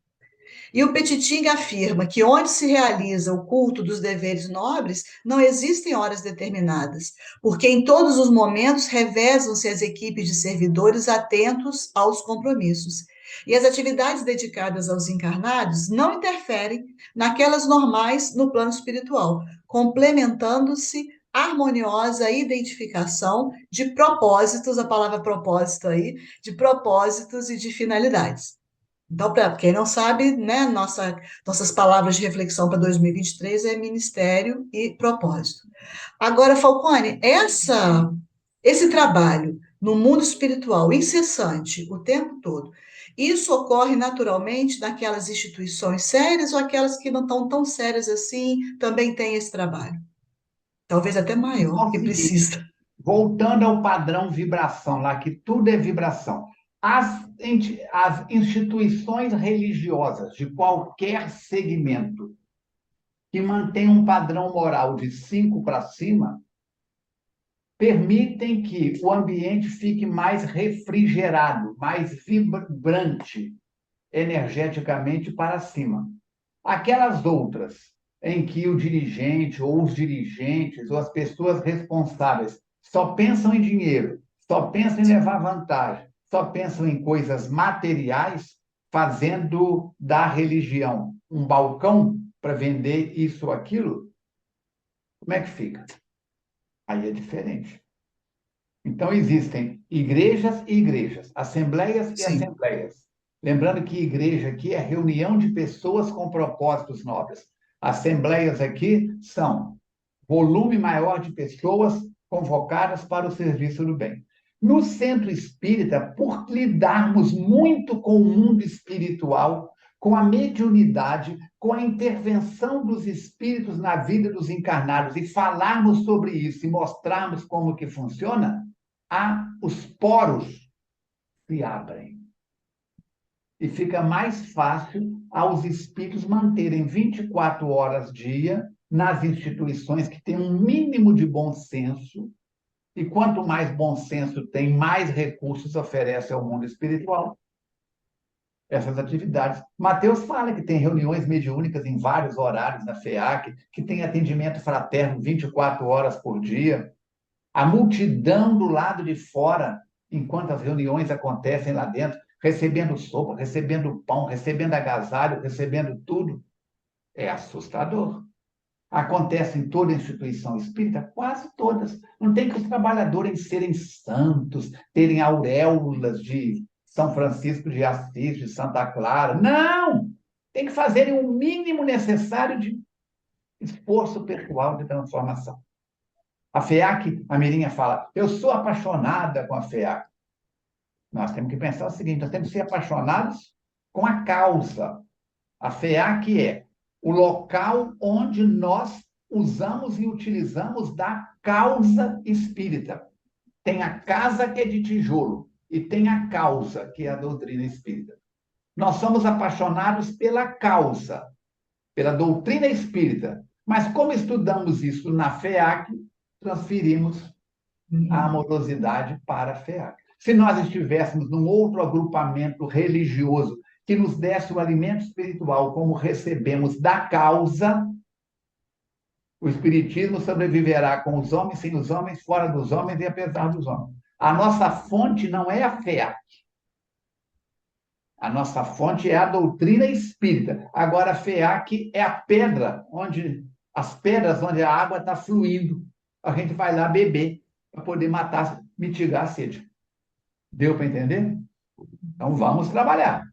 E o Petiting afirma que onde se realiza o culto dos deveres nobres, não existem horas determinadas, porque em todos os momentos revezam-se as equipes de servidores atentos aos compromissos. E as atividades dedicadas aos encarnados não interferem naquelas normais no plano espiritual, complementando-se harmoniosa identificação de propósitos, a palavra propósito aí, de propósitos e de finalidades. Então, para quem não sabe, né, nossas palavras de reflexão para 2023 é ministério e propósito. Agora, Falcone, esse trabalho no mundo espiritual incessante, o tempo todo, isso ocorre naturalmente naquelas instituições sérias ou aquelas que não estão tão sérias assim, também têm esse trabalho? Talvez até maior, Ao porque seguinte, precisa. voltando ao padrão vibração, lá que tudo é vibração. As instituições religiosas de qualquer segmento que mantêm um padrão moral de 5 para cima permitem que o ambiente fique mais refrigerado, mais vibrante energeticamente para cima. Aquelas outras em que o dirigente ou os dirigentes ou as pessoas responsáveis só pensam em dinheiro, só pensam em levar vantagem, só pensam em coisas materiais, fazendo da religião um balcão para vender isso ou aquilo, como é que fica? Aí é diferente. Então, existem igrejas e igrejas, assembleias e Sim, assembleias. Lembrando que igreja aqui é reunião de pessoas com propósitos nobres. Assembleias aqui são volume maior de pessoas convocadas para o serviço do bem. No centro espírita, por lidarmos muito com o mundo espiritual, com a mediunidade, com a intervenção dos espíritos na vida dos encarnados e falarmos sobre isso e mostrarmos como que funciona, os poros se abrem. E fica mais fácil aos espíritos manterem 24 horas dia nas instituições que têm um mínimo de bom senso, e quanto mais bom senso tem, mais recursos oferece ao mundo espiritual essas atividades. Mateus fala que tem reuniões mediúnicas em vários horários na FEAC, que tem atendimento fraterno 24 horas por dia. A multidão do lado de fora, enquanto as reuniões acontecem lá dentro, recebendo sopa, recebendo pão, recebendo agasalho, recebendo tudo. É assustador. Acontece em toda instituição espírita, quase todas. Não tem que os trabalhadores serem santos, terem auréolas de São Francisco de Assis, de Santa Clara. Não! Tem que fazerem o mínimo necessário de esforço pessoal de transformação. A FEAC, a Mirinha fala, eu sou apaixonada com a FEAC. Nós temos que pensar o seguinte, nós temos que ser apaixonados com a causa. A FEAC é o local onde nós usamos e utilizamos da causa espírita. Tem a casa que é de tijolo e tem a causa, que é a doutrina espírita. Nós somos apaixonados pela causa, pela doutrina espírita. Mas como estudamos isso na FEAC, transferimos a amorosidade para a FEAC. Se nós estivéssemos num outro agrupamento religioso que nos desse o alimento espiritual como recebemos da causa, o espiritismo sobreviverá com os homens, sem os homens, fora dos homens e apesar dos homens. A nossa fonte não é a FEAC. A nossa fonte é a doutrina espírita. Agora, a FEAC é a pedra, as pedras onde a água está fluindo. A gente vai lá beber para poder mitigar a sede. Deu para entender? Então, vamos trabalhar.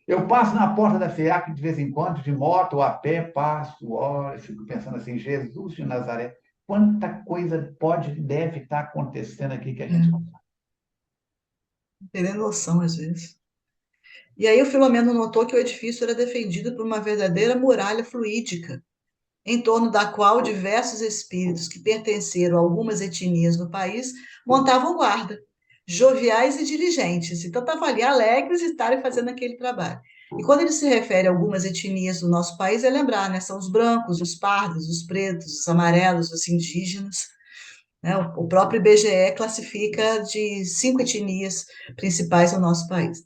Eu passo na porta da FEAC de vez em quando, de moto ou a pé, passo, olho, fico pensando assim, Jesus de Nazaré, quanta coisa deve estar acontecendo aqui que a gente não sabe. Não tem nem noção, às vezes. E aí o Filomeno notou que o edifício era defendido por uma verdadeira muralha fluídica, em torno da qual diversos espíritos que pertenceram a algumas etnias no país montavam guarda, joviais e diligentes. Então, estavam ali alegres de estarem fazendo aquele trabalho. E quando ele se refere a algumas etnias do nosso país, é lembrar, né? São os brancos, os pardos, os pretos, os amarelos, os indígenas. Né? O próprio IBGE classifica de 5 etnias principais no nosso país.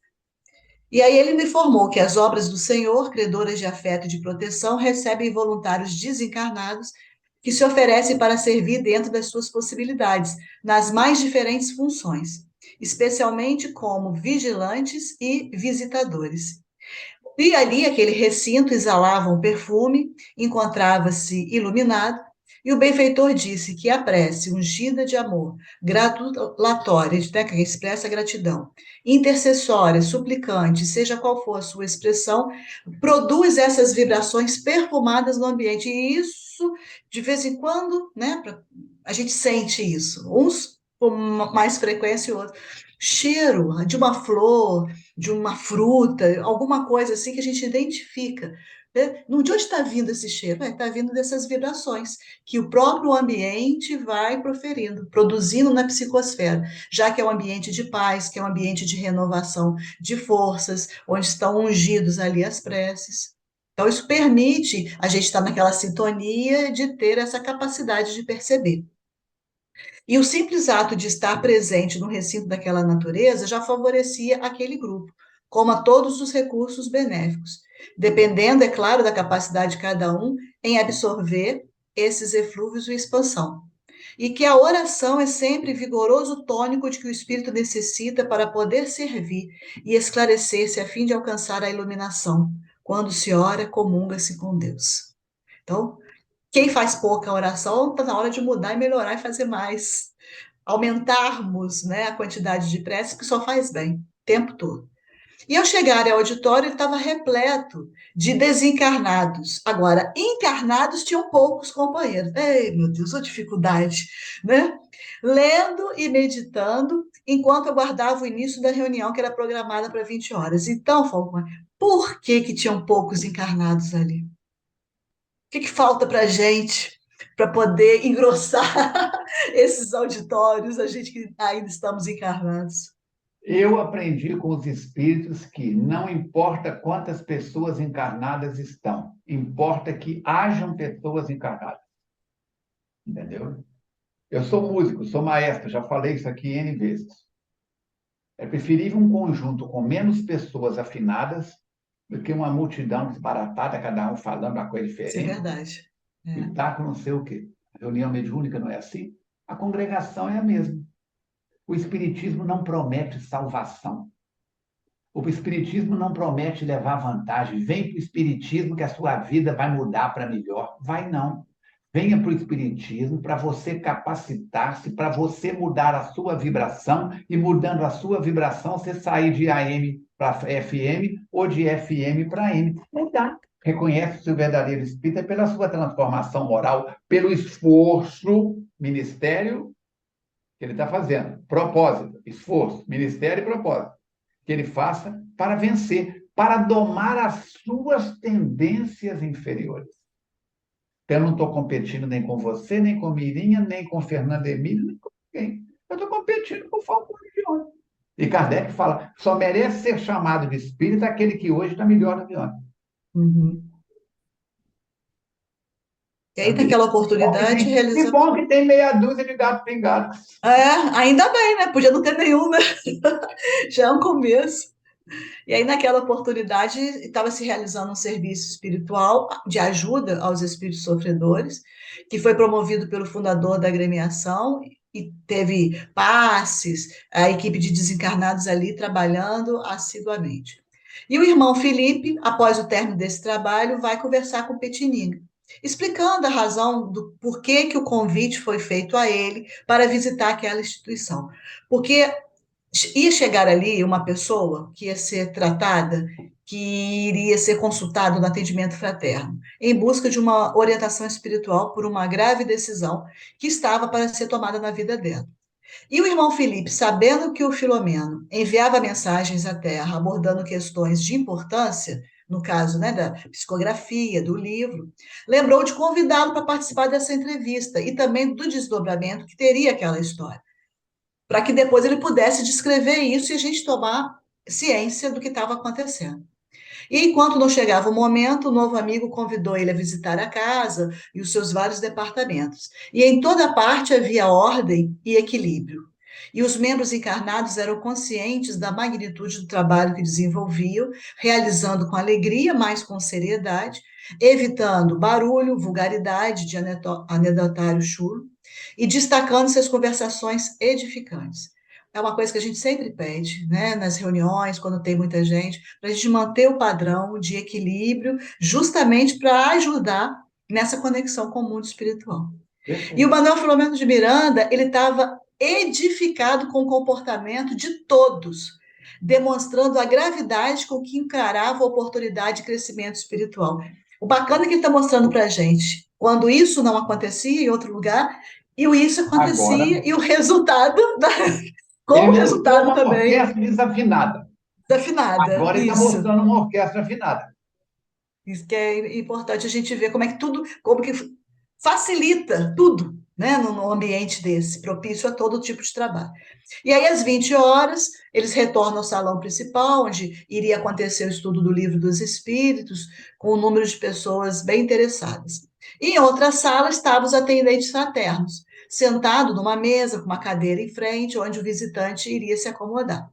E aí ele me informou que as obras do Senhor, credoras de afeto e de proteção, recebem voluntários desencarnados que se oferecem para servir dentro das suas possibilidades, nas mais diferentes funções, especialmente como vigilantes e visitadores. E ali, aquele recinto exalava um perfume, encontrava-se iluminado, e o benfeitor disse que a prece ungida de amor, gratulatória, né, que expressa gratidão, intercessória, suplicante, seja qual for a sua expressão, produz essas vibrações perfumadas no ambiente. E isso, de vez em quando, né, a gente sente isso, uns com mais frequência e outros. Cheiro de uma flor, de uma fruta, alguma coisa assim que a gente identifica. Né? De onde está vindo esse cheiro? Está vindo dessas vibrações que o próprio ambiente vai proferindo, produzindo na psicosfera, já que é um ambiente de paz, que é um ambiente de renovação de forças, onde estão ungidos ali as preces. Então, isso permite a gente estar naquela sintonia de ter essa capacidade de perceber. E o simples ato de estar presente no recinto daquela natureza já favorecia aquele grupo, como a todos os recursos benéficos, dependendo, é claro, da capacidade de cada um em absorver esses eflúvios e expansão. E que a oração é sempre vigoroso tônico de que o espírito necessita para poder servir e esclarecer-se a fim de alcançar a iluminação. Quando se ora, comunga-se com Deus. Então, quem faz pouca oração, está na hora de mudar e melhorar e fazer mais. Aumentarmos, né, a quantidade de prece, que só faz bem, o tempo todo. E ao chegar ao auditório, ele estava repleto de desencarnados. Agora, encarnados tinham poucos companheiros. Ei, meu Deus, a dificuldade, né? Lendo e meditando, enquanto aguardava o início da reunião, que era programada para 20 horas. Então, Falcone, por que tinham poucos encarnados ali? O que falta para a gente para poder engrossar esses auditórios, a gente que ainda estamos encarnados? Eu aprendi com os espíritos que não importa quantas pessoas encarnadas estão, importa que hajam pessoas encarnadas. Entendeu? Eu sou músico, sou maestro, já falei isso aqui N vezes. É preferível um conjunto com menos pessoas afinadas do que uma multidão disparatada, cada um falando uma coisa diferente. Isso é verdade. E tá com não sei o quê. A reunião mediúnica não é assim? A congregação é a mesma. O Espiritismo não promete salvação. O espiritismo não promete levar vantagem. Vem para o espiritismo que a sua vida vai mudar para melhor. Vai não. Venha para o espiritismo para você capacitar-se, para você mudar a sua vibração e mudando a sua vibração, você sair de AM para FM ou de FM para AM. Mudar. Reconhece o seu verdadeiro espírito pela sua transformação moral, pelo esforço, ministério que ele está fazendo, propósito, esforço, ministério e propósito que ele faça para vencer, para domar as suas tendências inferiores. Então, eu não estou competindo nem com você, nem com Mirinha, nem com Fernando Emílio, nem com ninguém. Eu estou competindo com o Falcone de ontem. E Kardec fala, só merece ser chamado de espírita aquele que hoje está melhor do que ontem. Uhum. E aí, naquela oportunidade, Que realizou. bom que tem meia dúzia de gato pingado. Ainda bem, né? Podia não ter nenhum, né? Já é um começo. E aí, naquela oportunidade, estava se realizando um serviço espiritual de ajuda aos espíritos sofredores, que foi promovido pelo fundador da agremiação, e teve passes, a equipe de desencarnados ali trabalhando assiduamente. E o irmão Felipe, após o término desse trabalho, vai conversar com o Petinini, explicando a razão do porquê que o convite foi feito a ele para visitar aquela instituição. Porque ia chegar ali uma pessoa que ia ser tratada, que iria ser consultado no atendimento fraterno, em busca de uma orientação espiritual por uma grave decisão que estava para ser tomada na vida dela. E o irmão Felipe, sabendo que o Filomeno enviava mensagens à Terra abordando questões de importância, no caso, né, da psicografia, do livro, lembrou de convidá-lo para participar dessa entrevista e também do desdobramento que teria aquela história, para que depois ele pudesse descrever isso e a gente tomar ciência do que estava acontecendo. E enquanto não chegava o momento, o novo amigo convidou ele a visitar a casa e os seus vários departamentos. E em toda parte havia ordem e equilíbrio. E os membros encarnados eram conscientes da magnitude do trabalho que desenvolviam, realizando com alegria, mas com seriedade, evitando barulho, vulgaridade de anedotário chulo e destacando-se as conversações edificantes. É uma coisa que a gente sempre pede, né, nas reuniões, quando tem muita gente, para a gente manter o padrão de equilíbrio, justamente para ajudar nessa conexão com o mundo espiritual. E o Manuel Filomeno de Miranda, ele estava edificado com o comportamento de todos, demonstrando a gravidade com que encarava a oportunidade de crescimento espiritual. O bacana é que ele está mostrando para a gente, quando isso não acontecia em outro lugar, e isso acontecia, Agora, e o resultado, com ele o mostrou resultado uma também orquestra desafinada. desafinada. Agora ele está Isso. mostrando uma orquestra afinada. Isso que é importante a gente ver como é que tudo, como que facilita tudo, né, no ambiente desse, propício a todo tipo de trabalho. E aí, às 20 horas, eles retornam ao salão principal, onde iria acontecer o estudo do Livro dos Espíritos, com um número de pessoas bem interessadas. E em outra sala estavam os atendentes fraternos, sentado numa mesa, com uma cadeira em frente, onde o visitante iria se acomodar.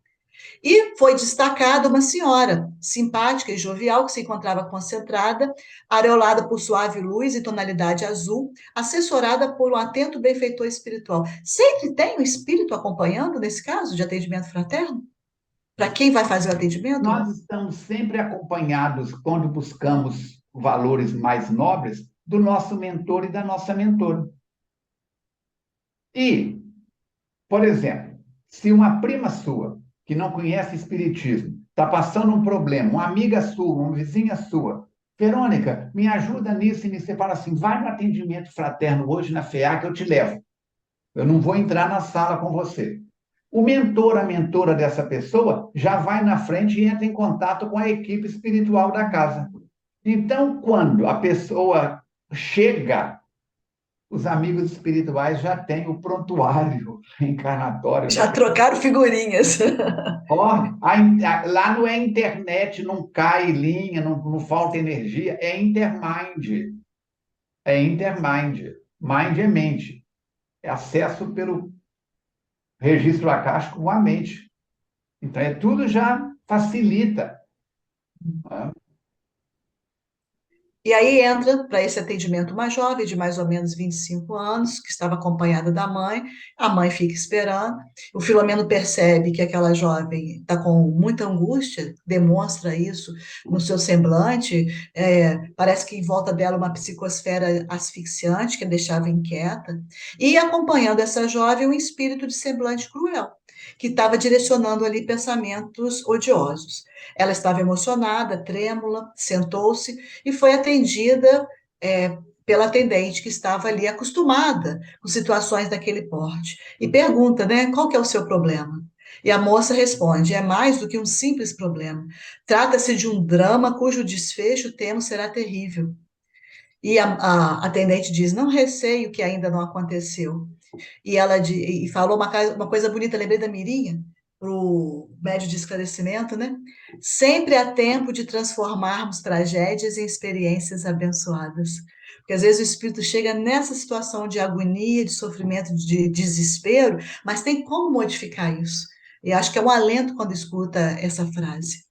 E foi destacada uma senhora, simpática e jovial, que se encontrava concentrada, aureolada por suave luz e tonalidade azul, assessorada por um atento benfeitor espiritual. Sempre tem um espírito acompanhando, nesse caso, de atendimento fraterno? Para quem vai fazer o atendimento? Nós estamos sempre acompanhados, quando buscamos valores mais nobres, do nosso mentor e da nossa mentora. E, por exemplo, se uma prima sua, que não conhece espiritismo, está passando um problema, uma amiga sua, uma vizinha sua, Verônica, me ajuda nisso e você fala assim, vai no atendimento fraterno hoje na FEA que eu te levo. Eu não vou entrar na sala com você. O mentor, a mentora dessa pessoa, já vai na frente e entra em contato com a equipe espiritual da casa. Então, quando a pessoa chega, os amigos espirituais já têm o prontuário reencarnatório da Já pessoa. trocaram figurinhas. Lá não é internet, não cai linha, não falta energia, é intermind. É intermind. Mind é mente. É acesso pelo registro acástico com a mente. Então, tudo já facilita. E aí entra para esse atendimento uma jovem de mais ou menos 25 anos, que estava acompanhada da mãe, a mãe fica esperando, o Filomeno percebe que aquela jovem está com muita angústia, demonstra isso no seu semblante, parece que em volta dela uma psicosfera asfixiante que a deixava inquieta, e acompanhando essa jovem um espírito de semblante cruel, que estava direcionando ali pensamentos odiosos. Ela estava emocionada, trêmula, sentou-se e foi atendida pela atendente que estava ali acostumada com situações daquele porte. E pergunta, né, qual que é o seu problema? E a moça responde, é mais do que um simples problema. Trata-se de um drama cujo desfecho temo será terrível. E a atendente diz, não receio que ainda não aconteceu. E ela e falou uma coisa bonita, lembrei da Mirinha, para o médio de esclarecimento, né? Sempre há tempo de transformarmos tragédias em experiências abençoadas. Porque às vezes o espírito chega nessa situação de agonia, de sofrimento, de desespero, mas tem como modificar isso. E acho que é um alento quando escuta essa frase.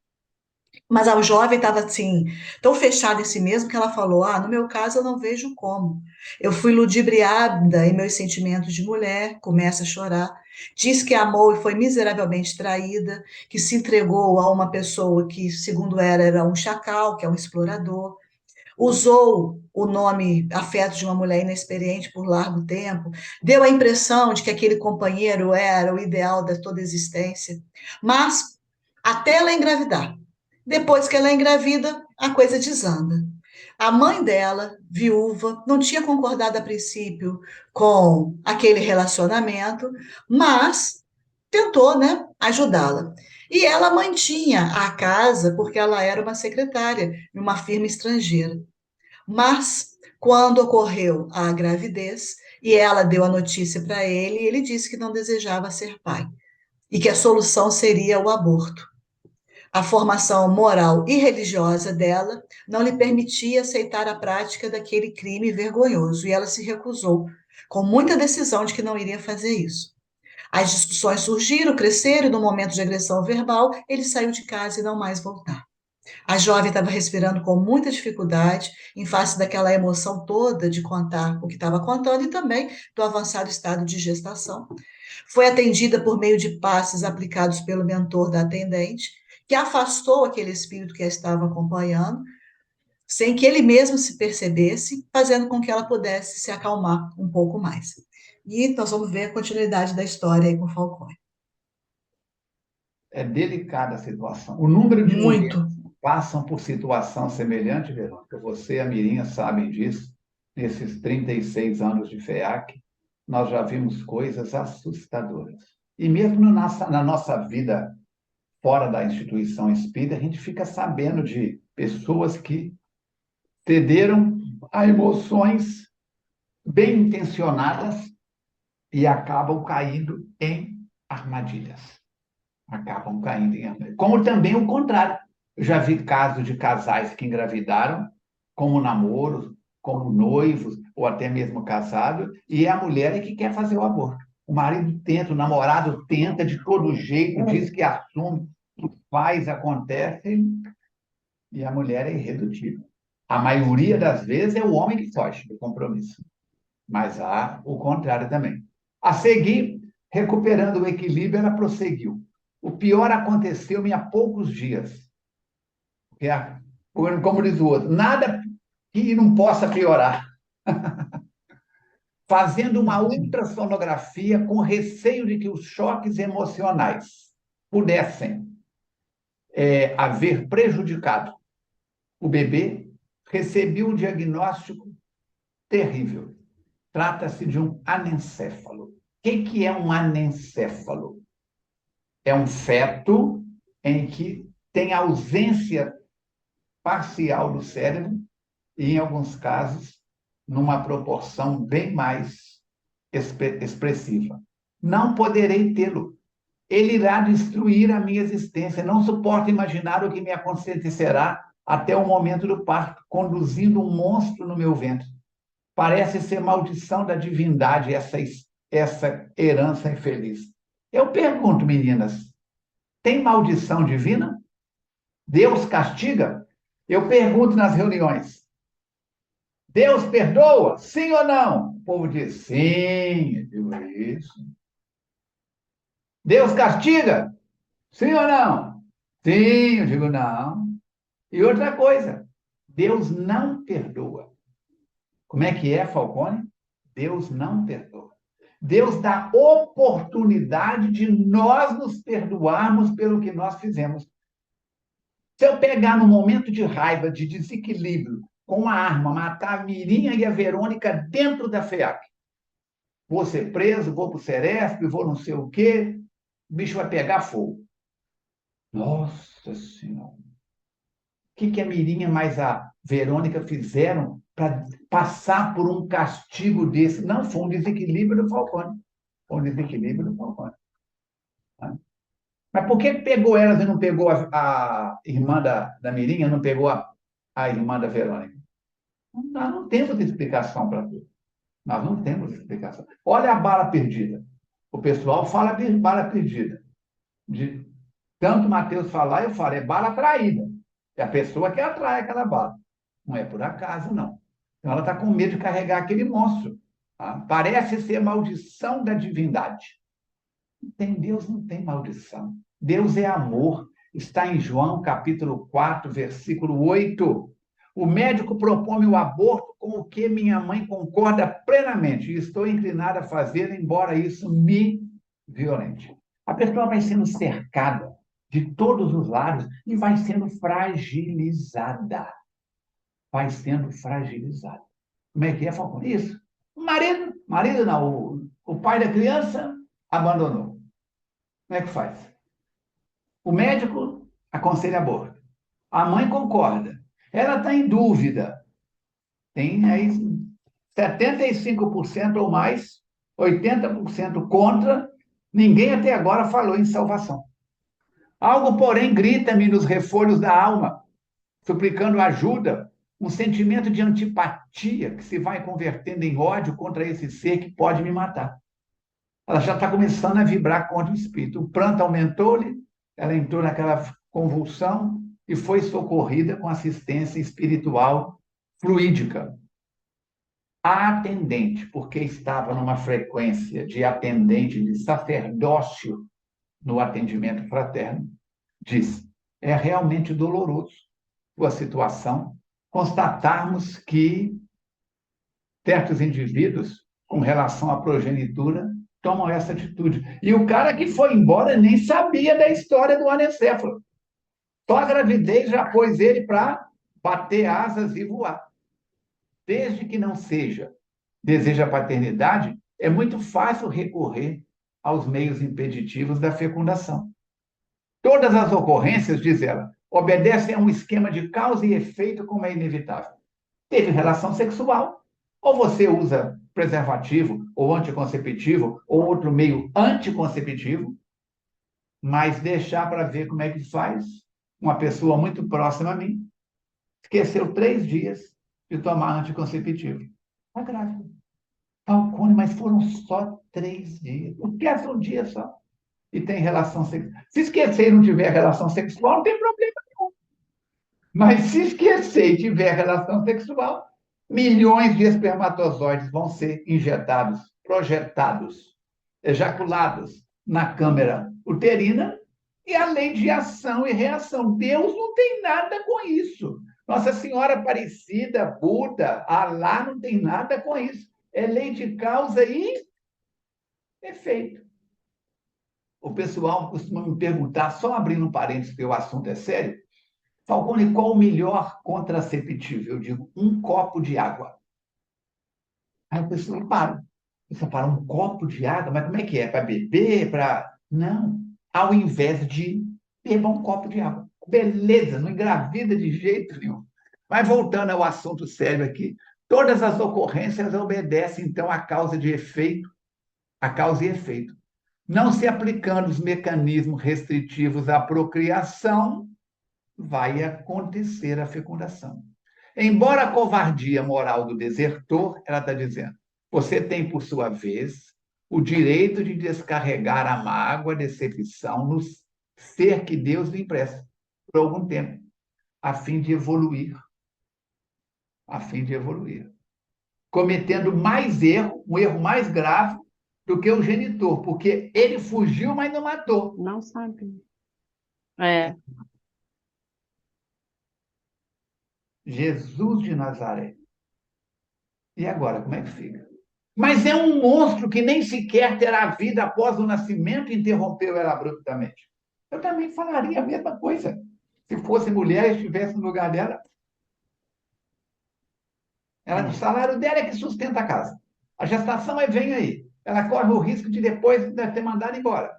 Mas a jovem estava assim, tão fechada em si mesma que ela falou: Ah, no meu caso eu não vejo como. Eu fui ludibriada em meus sentimentos de mulher, começa a chorar. Diz que amou e foi miseravelmente traída, que se entregou a uma pessoa que, segundo ela, era um chacal, que é um explorador. Usou o nome afeto de uma mulher inexperiente por largo tempo, deu a impressão de que aquele companheiro era o ideal da toda existência. Mas até ela engravidar. Depois que ela é engravida, a coisa desanda. A mãe dela, viúva, não tinha concordado a princípio com aquele relacionamento, mas tentou, né, ajudá-la. E ela mantinha a casa porque ela era uma secretária em uma firma estrangeira. Mas quando ocorreu a gravidez e ela deu a notícia para ele, ele disse que não desejava ser pai e que a solução seria o aborto. A formação moral e religiosa dela não lhe permitia aceitar a prática daquele crime vergonhoso e ela se recusou, com muita decisão de que não iria fazer isso. As discussões surgiram, cresceram, e no momento de agressão verbal, ele saiu de casa e não mais voltar. A jovem estava respirando com muita dificuldade, em face daquela emoção toda de contar o que estava contando e também do avançado estado de gestação. Foi atendida por meio de passes aplicados pelo mentor da atendente, que afastou aquele espírito que a estava acompanhando, sem que ele mesmo se percebesse, fazendo com que ela pudesse se acalmar um pouco mais. E nós vamos ver a continuidade da história aí com Falcone. É delicada a situação. O número de Muito. mulheres que passam por situação semelhante, Verônica, você e a Mirinha sabem disso, nesses 36 anos de FEAC, nós já vimos coisas assustadoras. E mesmo na nossa vida fora da instituição espírita, a gente fica sabendo de pessoas que cederam a emoções bem intencionadas e acabam caindo em armadilhas. Acabam caindo em armadilhas. Como também o contrário. Eu já vi casos de casais que engravidaram como namoros, como noivos, ou até mesmo casados, e a mulher é que quer fazer o aborto. O marido tenta, o namorado tenta de todo jeito, diz que assume, que faz, acontece, e a mulher é irredutível. A maioria das vezes é o homem que foge do compromisso, mas há o contrário também. A seguir, recuperando o equilíbrio, ela prosseguiu. O pior aconteceu-me há poucos dias. Como diz o outro, nada que não possa piorar. Fazendo uma ultrassonografia com receio de que os choques emocionais pudessem haver prejudicado o bebê, recebi um diagnóstico terrível. Trata-se de um anencéfalo. O que é um anencéfalo? É um feto em que tem ausência parcial do cérebro e, em alguns casos, numa proporção bem mais expressiva. Não poderei tê-lo. Ele irá destruir a minha existência. Não suporto imaginar o que me acontecerá até o momento do parto, conduzindo um monstro no meu ventre. Parece ser maldição da divindade essa herança infeliz. Eu pergunto, meninas, tem maldição divina? Deus castiga? Eu pergunto nas reuniões, Deus perdoa? Sim ou não? O povo diz, sim, eu digo isso. Deus castiga? Sim ou não? Sim, eu digo não. E outra coisa, Deus não perdoa. Como é que é, Falcone? Deus não perdoa. Deus dá oportunidade de nós nos perdoarmos pelo que nós fizemos. Se eu pegar no momento de raiva, de desequilíbrio, com a arma, matar a Mirinha e a Verônica dentro da FEAC, vou ser preso, vou para o Seresc, vou não sei o quê, o bicho vai pegar fogo. Nossa Senhora! O que a Mirinha mais a Verônica fizeram para passar por um castigo desse? Não, foi um desequilíbrio do Falcone. Foi um desequilíbrio do Falcone. Mas por que pegou elas e não pegou a irmã da Mirinha, não pegou a irmã da Verônica? Nós não temos explicação para tudo. Nós não temos explicação. Olha a bala perdida. O pessoal fala de bala perdida. De tanto Mateus falar, eu falo, é bala traída. É a pessoa que atrai aquela bala. Não é por acaso, não. Então ela está com medo de carregar aquele monstro. Tá? Parece ser maldição da divindade. Deus não tem maldição. Deus é amor. Está em João, capítulo 4, versículo 8. O médico propõe o aborto com o que minha mãe concorda plenamente e estou inclinada a fazer, embora isso me violente. A pessoa vai sendo cercada de todos os lados e vai sendo fragilizada. Vai sendo fragilizada. Como é que é, Falcone? Isso. Marido não, o pai da criança abandonou. Como é que faz? O médico aconselha aborto. A mãe concorda. Ela está em dúvida. Tem aí 75% ou mais, 80% contra. Ninguém até agora falou em salvação. Algo, porém, grita-me nos refolhos da alma, suplicando ajuda, um sentimento de antipatia que se vai convertendo em ódio contra esse ser que pode me matar. Ela já está começando a vibrar contra o espírito. O pranto aumentou-lhe, ela entrou naquela convulsão e foi socorrida com assistência espiritual fluídica. A atendente, porque estava numa frequência de atendente, de sacerdócio no atendimento fraterno, diz: é realmente doloroso a situação constatarmos que certos indivíduos, com relação à progenitura, tomam essa atitude. E o cara que foi embora nem sabia da história do anencefalo. Só a gravidez já pôs ele para bater asas e voar. Desde que não seja deseja a paternidade, é muito fácil recorrer aos meios impeditivos da fecundação. Todas as ocorrências, diz ela, obedecem a um esquema de causa e efeito, como é inevitável. Teve relação sexual, ou você usa preservativo, ou anticonceptivo, ou outro meio anticonceptivo, mas deixar para ver como é que faz. Uma pessoa muito próxima a mim esqueceu 3 dias de tomar anticonceptivo. Está grávida. Falcone, mas foram só 3 dias. Esquece um dia só. E tem relação sexual. Se esquecer e não tiver relação sexual, não tem problema nenhum. Mas se esquecer e tiver relação sexual, milhões de espermatozoides vão ser injetados, projetados, ejaculados na câmara uterina, e a lei de ação e reação. Deus não tem nada com isso. Nossa Senhora Aparecida, Buda, Alá não tem nada com isso. É lei de causa e efeito. O pessoal costuma me perguntar, só abrindo um parênteses, porque o assunto é sério, Falcone, qual o melhor contraceptivo? Eu digo, um copo de água. Aí o pessoal para. Você fala, um copo de água? Mas como é que é? Para beber? Para... Não. Ao invés de beber um copo de água. Beleza, não engravida de jeito nenhum. Mas voltando ao assunto sério aqui, todas as ocorrências obedecem, então, à causa de efeito, à causa e efeito. Não se aplicando os mecanismos restritivos à procriação, vai acontecer a fecundação. Embora a covardia moral do desertor, ela está dizendo, você tem, por sua vez, o direito de descarregar a mágoa, a decepção no ser que Deus lhe empresta por algum tempo, a fim de evoluir. A fim de evoluir. cometendo mais erro, um erro mais grave do que o genitor, porque ele fugiu, mas não matou. Não sabe. É, Jesus de Nazaré. E agora, como é que fica? Mas é um monstro que nem sequer terá vida após o nascimento, interrompeu ela abruptamente. Eu também falaria a mesma coisa. Se fosse mulher e estivesse no lugar dela, o salário dela é que sustenta a casa. A gestação vem aí. Ela corre o risco de depois ser mandada embora.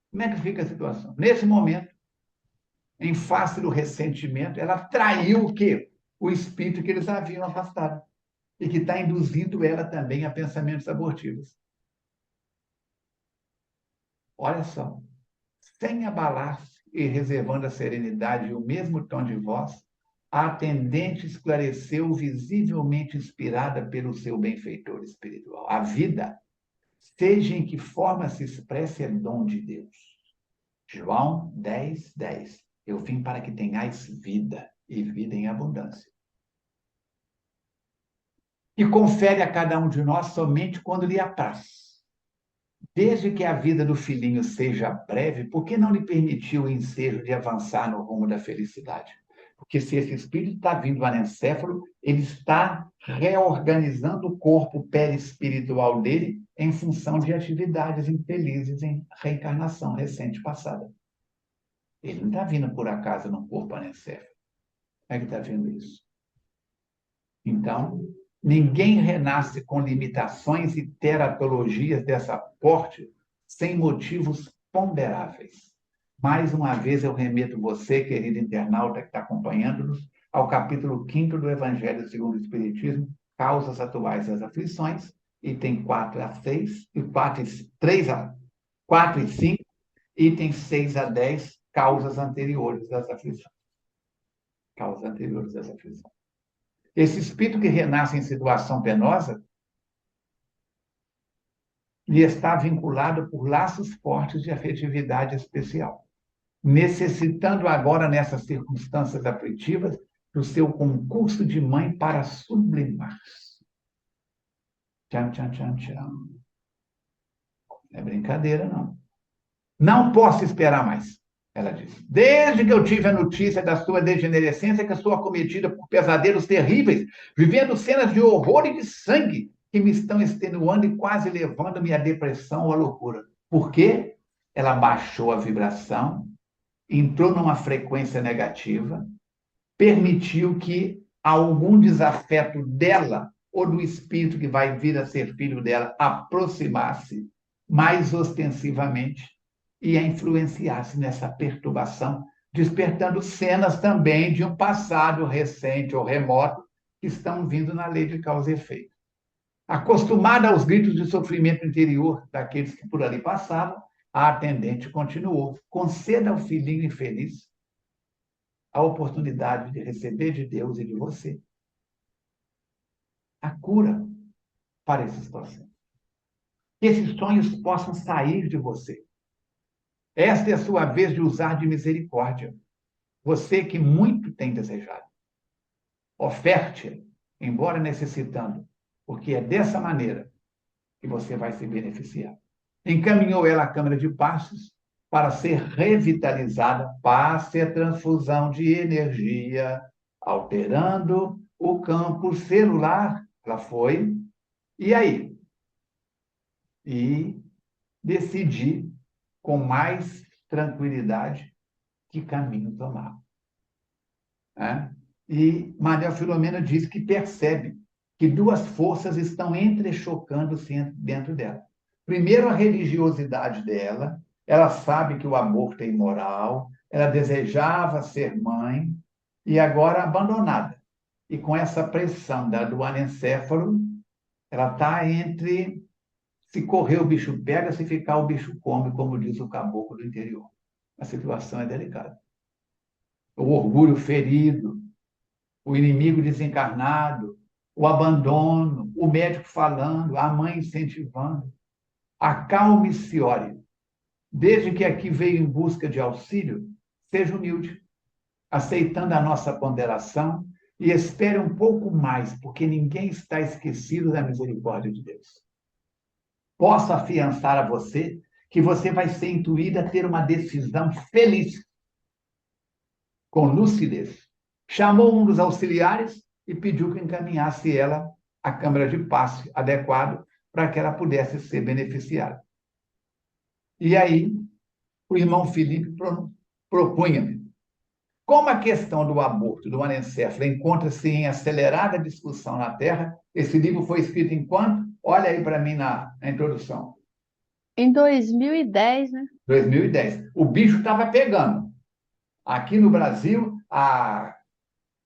Como é que fica a situação? Nesse momento, em face do ressentimento, ela traiu o quê? O espírito que eles haviam afastado. E que está induzindo ela também a pensamentos abortivos. Olha só. Sem abalar-se e reservando a serenidade e o mesmo tom de voz, a atendente esclareceu, visivelmente inspirada pelo seu benfeitor espiritual. A vida, seja em que forma se expresse, é dom de Deus. João 10, 10. Eu vim para que tenhais vida, e vida em abundância. E confere a cada um de nós somente quando lhe apraz. Desde que a vida do filhinho seja breve, por que não lhe permitiu o ensejo de avançar no rumo da felicidade? Porque se esse espírito está vindo anencéfalo, ele está reorganizando o corpo perispiritual dele em função de atividades infelizes em reencarnação recente passada. Ele não está vindo por acaso num corpo anencéfalo. Como é que está vendo isso? Então, ninguém renasce com limitações e teratologias dessa porte sem motivos ponderáveis. Mais uma vez eu remeto você, querido internauta que está acompanhando-nos, ao capítulo 5º do Evangelho segundo o Espiritismo, Causas Atuais das Aflições, item 4 a 6, e 4 e 5, itens 6 a 10, causas anteriores das aflições. Causas anteriores das aflições. Esse espírito que renasce em situação penosa lhe está vinculado por laços fortes de afetividade especial, necessitando agora, nessas circunstâncias aflitivas, do seu concurso de mãe para sublimar-se. Tchan, tchan, tchan, tchan. Não é brincadeira, não. Não posso esperar mais, ela disse. Desde que eu tive a notícia da sua degenerescência, que sou acometida por pesadelos terríveis, vivendo cenas de horror e de sangue que me estão extenuando e quase levando-me à depressão ou à loucura. Por quê? Ela baixou a vibração, entrou numa frequência negativa, permitiu que algum desafeto dela ou do espírito que vai vir a ser filho dela aproximasse mais ostensivamente e a influenciasse nessa perturbação, despertando cenas também de um passado recente ou remoto que estão vindo na lei de causa e efeito. Acostumada aos gritos de sofrimento interior daqueles que por ali passavam, a atendente continuou: conceda ao filhinho infeliz a oportunidade de receber de Deus e de você a cura para esses processos. Que esses sonhos possam sair de você. Esta é a sua vez de usar de misericórdia. Você que muito tem desejado. Oferte, embora necessitando, porque é dessa maneira que você vai se beneficiar. Encaminhou ela à câmara de passos para ser revitalizada, passe a transfusão de energia, alterando o campo celular. Ela foi. E aí? E decidi com mais tranquilidade que caminho tomar. E Maria Filomena diz que percebe que duas forças estão entrechocando-se dentro dela. Primeiro, a religiosidade dela. Ela sabe que o aborto é imoral, ela desejava ser mãe, e agora abandonada. E com essa pressão do anencéfalo, ela está entre se correr o bicho pega, se ficar o bicho come, como diz o caboclo do interior. A situação é delicada. O orgulho ferido, o inimigo desencarnado, o abandono, o médico falando, a mãe incentivando. Acalme-se, ore. Desde que aqui veio em busca de auxílio, seja humilde, aceitando a nossa ponderação, E espere um pouco mais, porque ninguém está esquecido da misericórdia de Deus. Posso afiançar a você que você vai ser intuída a ter uma decisão feliz, com lucidez. Chamou um dos auxiliares e pediu que encaminhasse ela à câmara de passe adequado para que ela pudesse ser beneficiada. E aí, o irmão Felipe propunha-me. Como a questão do aborto do anencefalo encontra-se em acelerada discussão na Terra, esse livro foi escrito em quando? Olha aí para mim na introdução. Em 2010, né? 2010. O bicho estava pegando. Aqui no Brasil,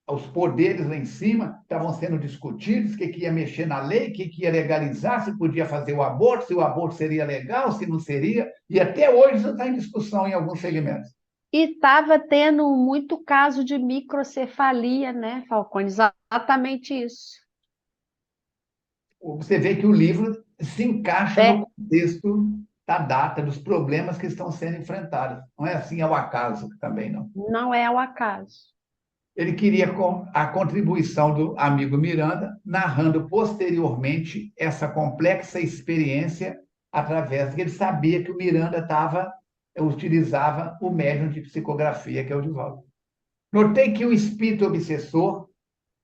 os poderes lá em cima estavam sendo discutidos, o que ia mexer na lei, o que ia legalizar, se podia fazer o aborto, se o aborto seria legal, se não seria, e até hoje isso está em discussão em alguns segmentos. E estava tendo muito caso de microcefalia, né, Falcone? Exatamente isso. Você vê que o livro se encaixa no contexto da data, dos problemas que estão sendo enfrentados. Não é assim ao acaso também, não. Não é ao acaso. Ele queria a contribuição do amigo Miranda, narrando posteriormente essa complexa experiência através que ele sabia que o Miranda utilizava o médium de psicografia, que é o Divaldo. Notei que o espírito obsessor, o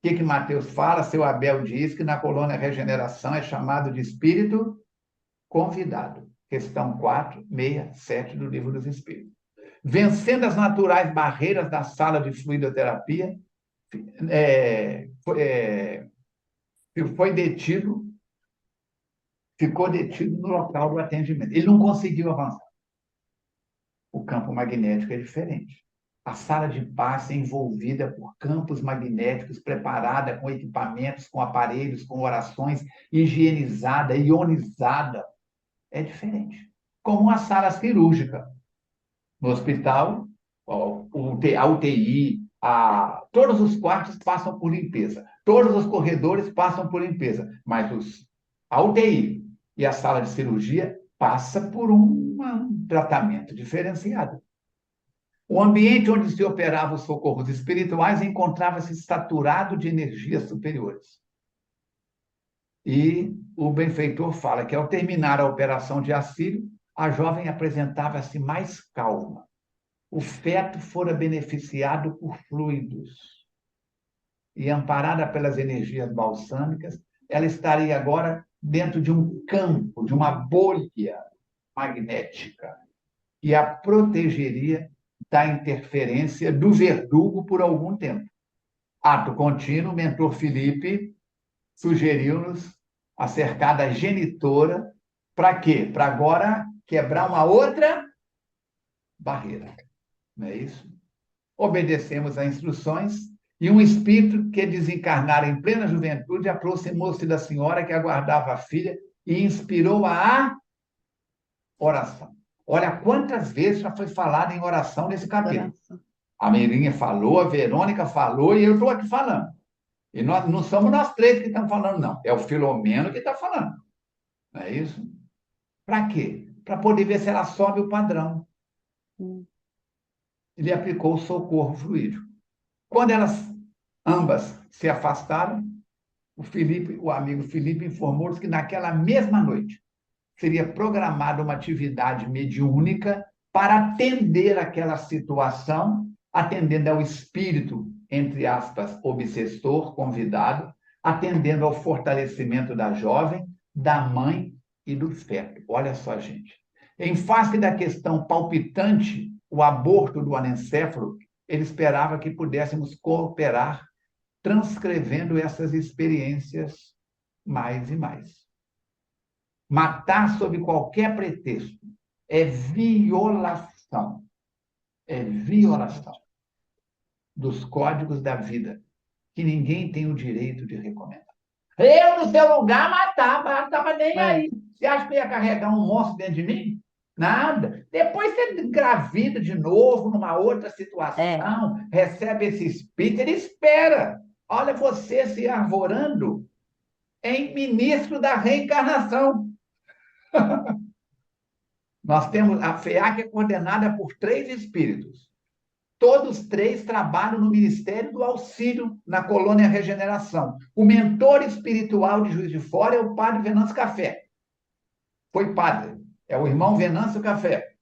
que Mateus fala, seu Abel diz que na colônia Regeneração é chamado de espírito convidado. Questão 467 do Livro dos Espíritos. Vencendo as naturais barreiras da sala de fluidoterapia, foi detido, ficou detido no local do atendimento. Ele não conseguiu avançar. O campo magnético é diferente. A sala de passe é envolvida por campos magnéticos, preparada com equipamentos, com aparelhos, com orações, higienizada, ionizada. É diferente. Como uma sala cirúrgica. No hospital, a UTI, todos os quartos passam por limpeza, todos os corredores passam por limpeza, mas a UTI e a sala de cirurgia passa por um tratamento diferenciado. O ambiente onde se operavam os socorros espirituais encontrava-se saturado de energias superiores. E o benfeitor fala que, ao terminar a operação de Assírio, a jovem apresentava-se mais calma. O feto fora beneficiado por fluidos. E, amparada pelas energias balsâmicas, ela estaria agora dentro de um campo, de uma bolha magnética, que a protegeria da interferência do verdugo por algum tempo. Ato contínuo, o mentor Felipe sugeriu-nos a cercada genitora. Para quê? Para agora quebrar uma outra barreira. Não é isso? Obedecemos às instruções e um espírito que desencarnara em plena juventude aproximou-se da senhora que aguardava a filha e inspirou a oração. Olha quantas vezes já foi falado em oração nesse capítulo. A Mirinha falou, a Verônica falou e eu estou aqui falando. E nós, não somos nós três que estamos falando, não. É o Filomeno que está falando. Não é isso? Para quê? Para poder ver se ela sobe o padrão. Ele aplicou o socorro fluídico. Quando elas ambas se afastaram, o amigo Felipe informou-nos que naquela mesma noite seria programada uma atividade mediúnica para atender aquela situação, atendendo ao espírito, entre aspas, obsessor, convidado, atendendo ao fortalecimento da jovem, da mãe e do feto. Olha só, gente. Em face da questão palpitante, o aborto do anencefalo, ele esperava que pudéssemos cooperar, transcrevendo essas experiências mais e mais. Matar sob qualquer pretexto é violação. É violação dos códigos da vida, que ninguém tem o direito de recomendar. Eu, no seu lugar, matava nem aí. Você acha que eu ia carregar um monstro dentro de mim? Nada. Depois você engravida de novo numa outra situação, recebe esse espírito, ele espera. Olha você se arvorando em ministro da reencarnação. Nós temos a FEAC é coordenada por 3 espíritos. Todos três trabalham no Ministério do Auxílio na Colônia Regeneração. O mentor espiritual de Juiz de Fora é o padre Venâncio Café. Foi padre. É o irmão Venâncio Café,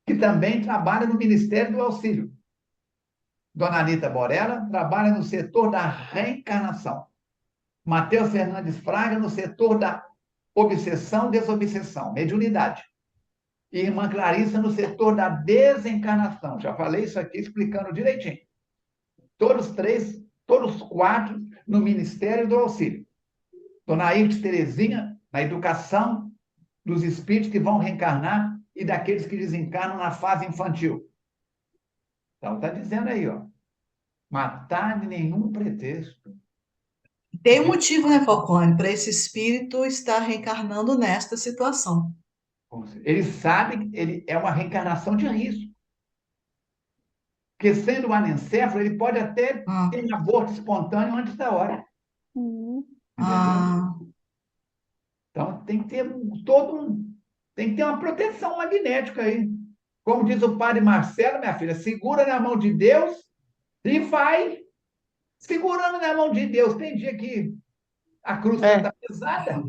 que também trabalha no Ministério do Auxílio. Dona Anita Borella trabalha no setor da reencarnação. Mateus Fernandes Fraga no setor da obsessão, desobsessão, mediunidade. E irmã Clarissa no setor da desencarnação. Já falei isso aqui explicando direitinho. Todos três, todos quatro no Ministério do Auxílio. Dona Ayrton Terezinha na educação dos espíritos que vão reencarnar e daqueles que desencarnam na fase infantil. Então, está dizendo aí, ó, matar de nenhum pretexto. Tem um motivo, né, Falcone, para esse espírito estar reencarnando nesta situação. Ele sabe que ele é uma reencarnação de risco. Porque, sendo um anencefalo, ele pode até ter um aborto espontâneo antes da hora. Entendeu? Então, tem que ter tem que ter uma proteção magnética aí. Como diz o padre Marcelo, minha filha, segura na mão de Deus e vai segurando na mão de Deus. Tem dia que a cruz está pesada.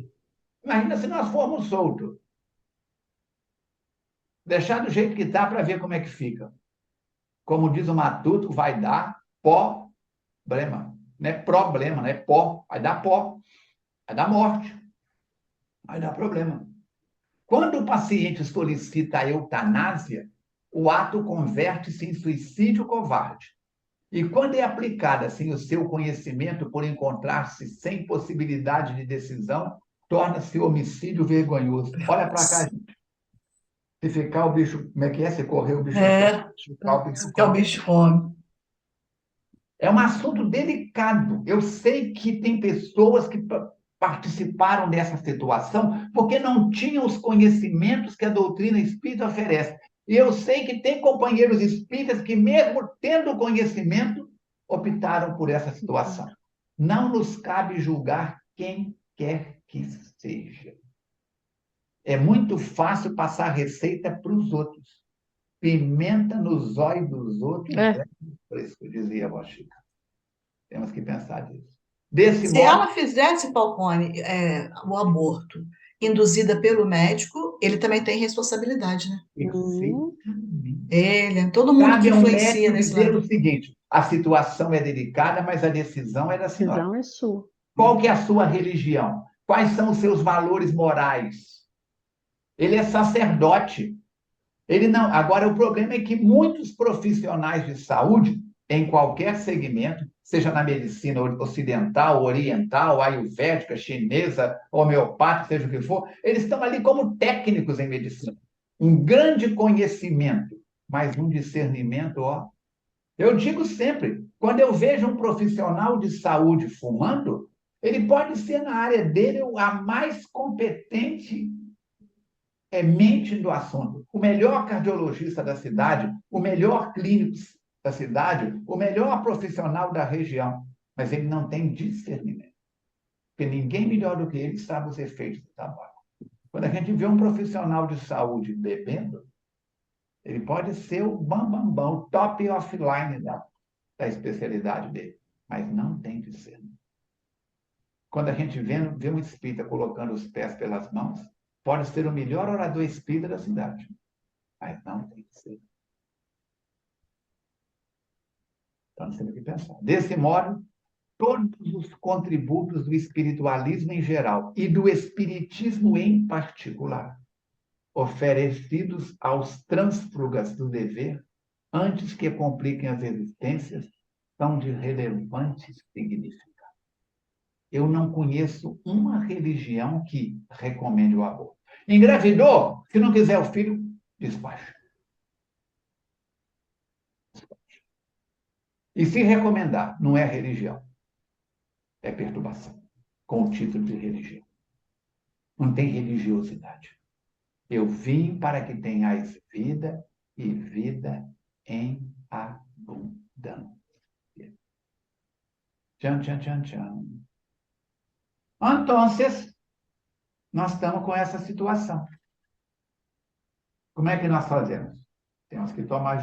Imagina se nós formos soltos. Deixar do jeito que está para ver como é que fica. Como diz o Matuto, vai dar problema. Não é problema, não é pó. Vai dar pó. Vai dar morte. Vai dar problema. Quando o paciente solicita a eutanásia, o ato converte-se em suicídio covarde. E quando é aplicada sem o seu conhecimento por encontrar-se sem possibilidade de decisão, torna-se homicídio vergonhoso. Olha para cá, gente. Se ficar o bicho, como é que é? Se correr o bicho ficar o bicho come. É um assunto delicado. Eu sei que tem pessoas que participaram dessa situação porque não tinham os conhecimentos que a doutrina espírita oferece. E eu sei que tem companheiros espíritas que, mesmo tendo conhecimento, optaram por essa situação. Não nos cabe julgar quem quer que seja. É muito fácil passar receita para os outros. Pimenta nos olhos dos outros, por isso que eu dizia a avó Chica. Temos que pensar nisso. Se ela fizesse, Falcone, o aborto induzida pelo médico, ele também tem responsabilidade, né? Todo mundo que influencia nesse lado. O seguinte, a situação é delicada, mas a decisão é da senhora. A decisão é sua. Qual que é a sua religião? Quais são os seus valores morais? Ele é sacerdote. Ele não. Agora, o problema é que muitos profissionais de saúde, em qualquer segmento, seja na medicina ocidental, oriental, ayurvédica, chinesa, homeopática, seja o que for, eles estão ali como técnicos em medicina. Um grande conhecimento, mas um discernimento, ó. Eu digo sempre, quando eu vejo um profissional de saúde fumando, ele pode ser na área dele a mais competente mente do assunto. O melhor cardiologista da cidade, o melhor clínico da cidade, o melhor profissional da região, mas ele não tem discernimento. Porque ninguém melhor do que ele sabe os efeitos do tabaco. Quando a gente vê um profissional de saúde bebendo, ele pode ser o bambambam, o top offline da especialidade dele, mas não tem discernimento. Quando a gente vê um espírita colocando os pés pelas mãos, pode ser o melhor orador espírita da cidade, mas não tem discernimento. Então, nós temos que pensar. Desse modo, todos os contributos do espiritualismo em geral e do espiritismo em particular, oferecidos aos trânsfugas do dever, antes que compliquem as existências, são de relevante significado. Eu não conheço uma religião que recomende o aborto. Engravidou? Se não quiser o filho, despacha. E se recomendar, não é religião, é perturbação, com o título de religião. Não tem religiosidade. Eu vim para que tenhais vida e vida em abundância. Tchan, tchan, tchan, tchan. Então, nós estamos com essa situação. Como é que nós fazemos? Temos que tomar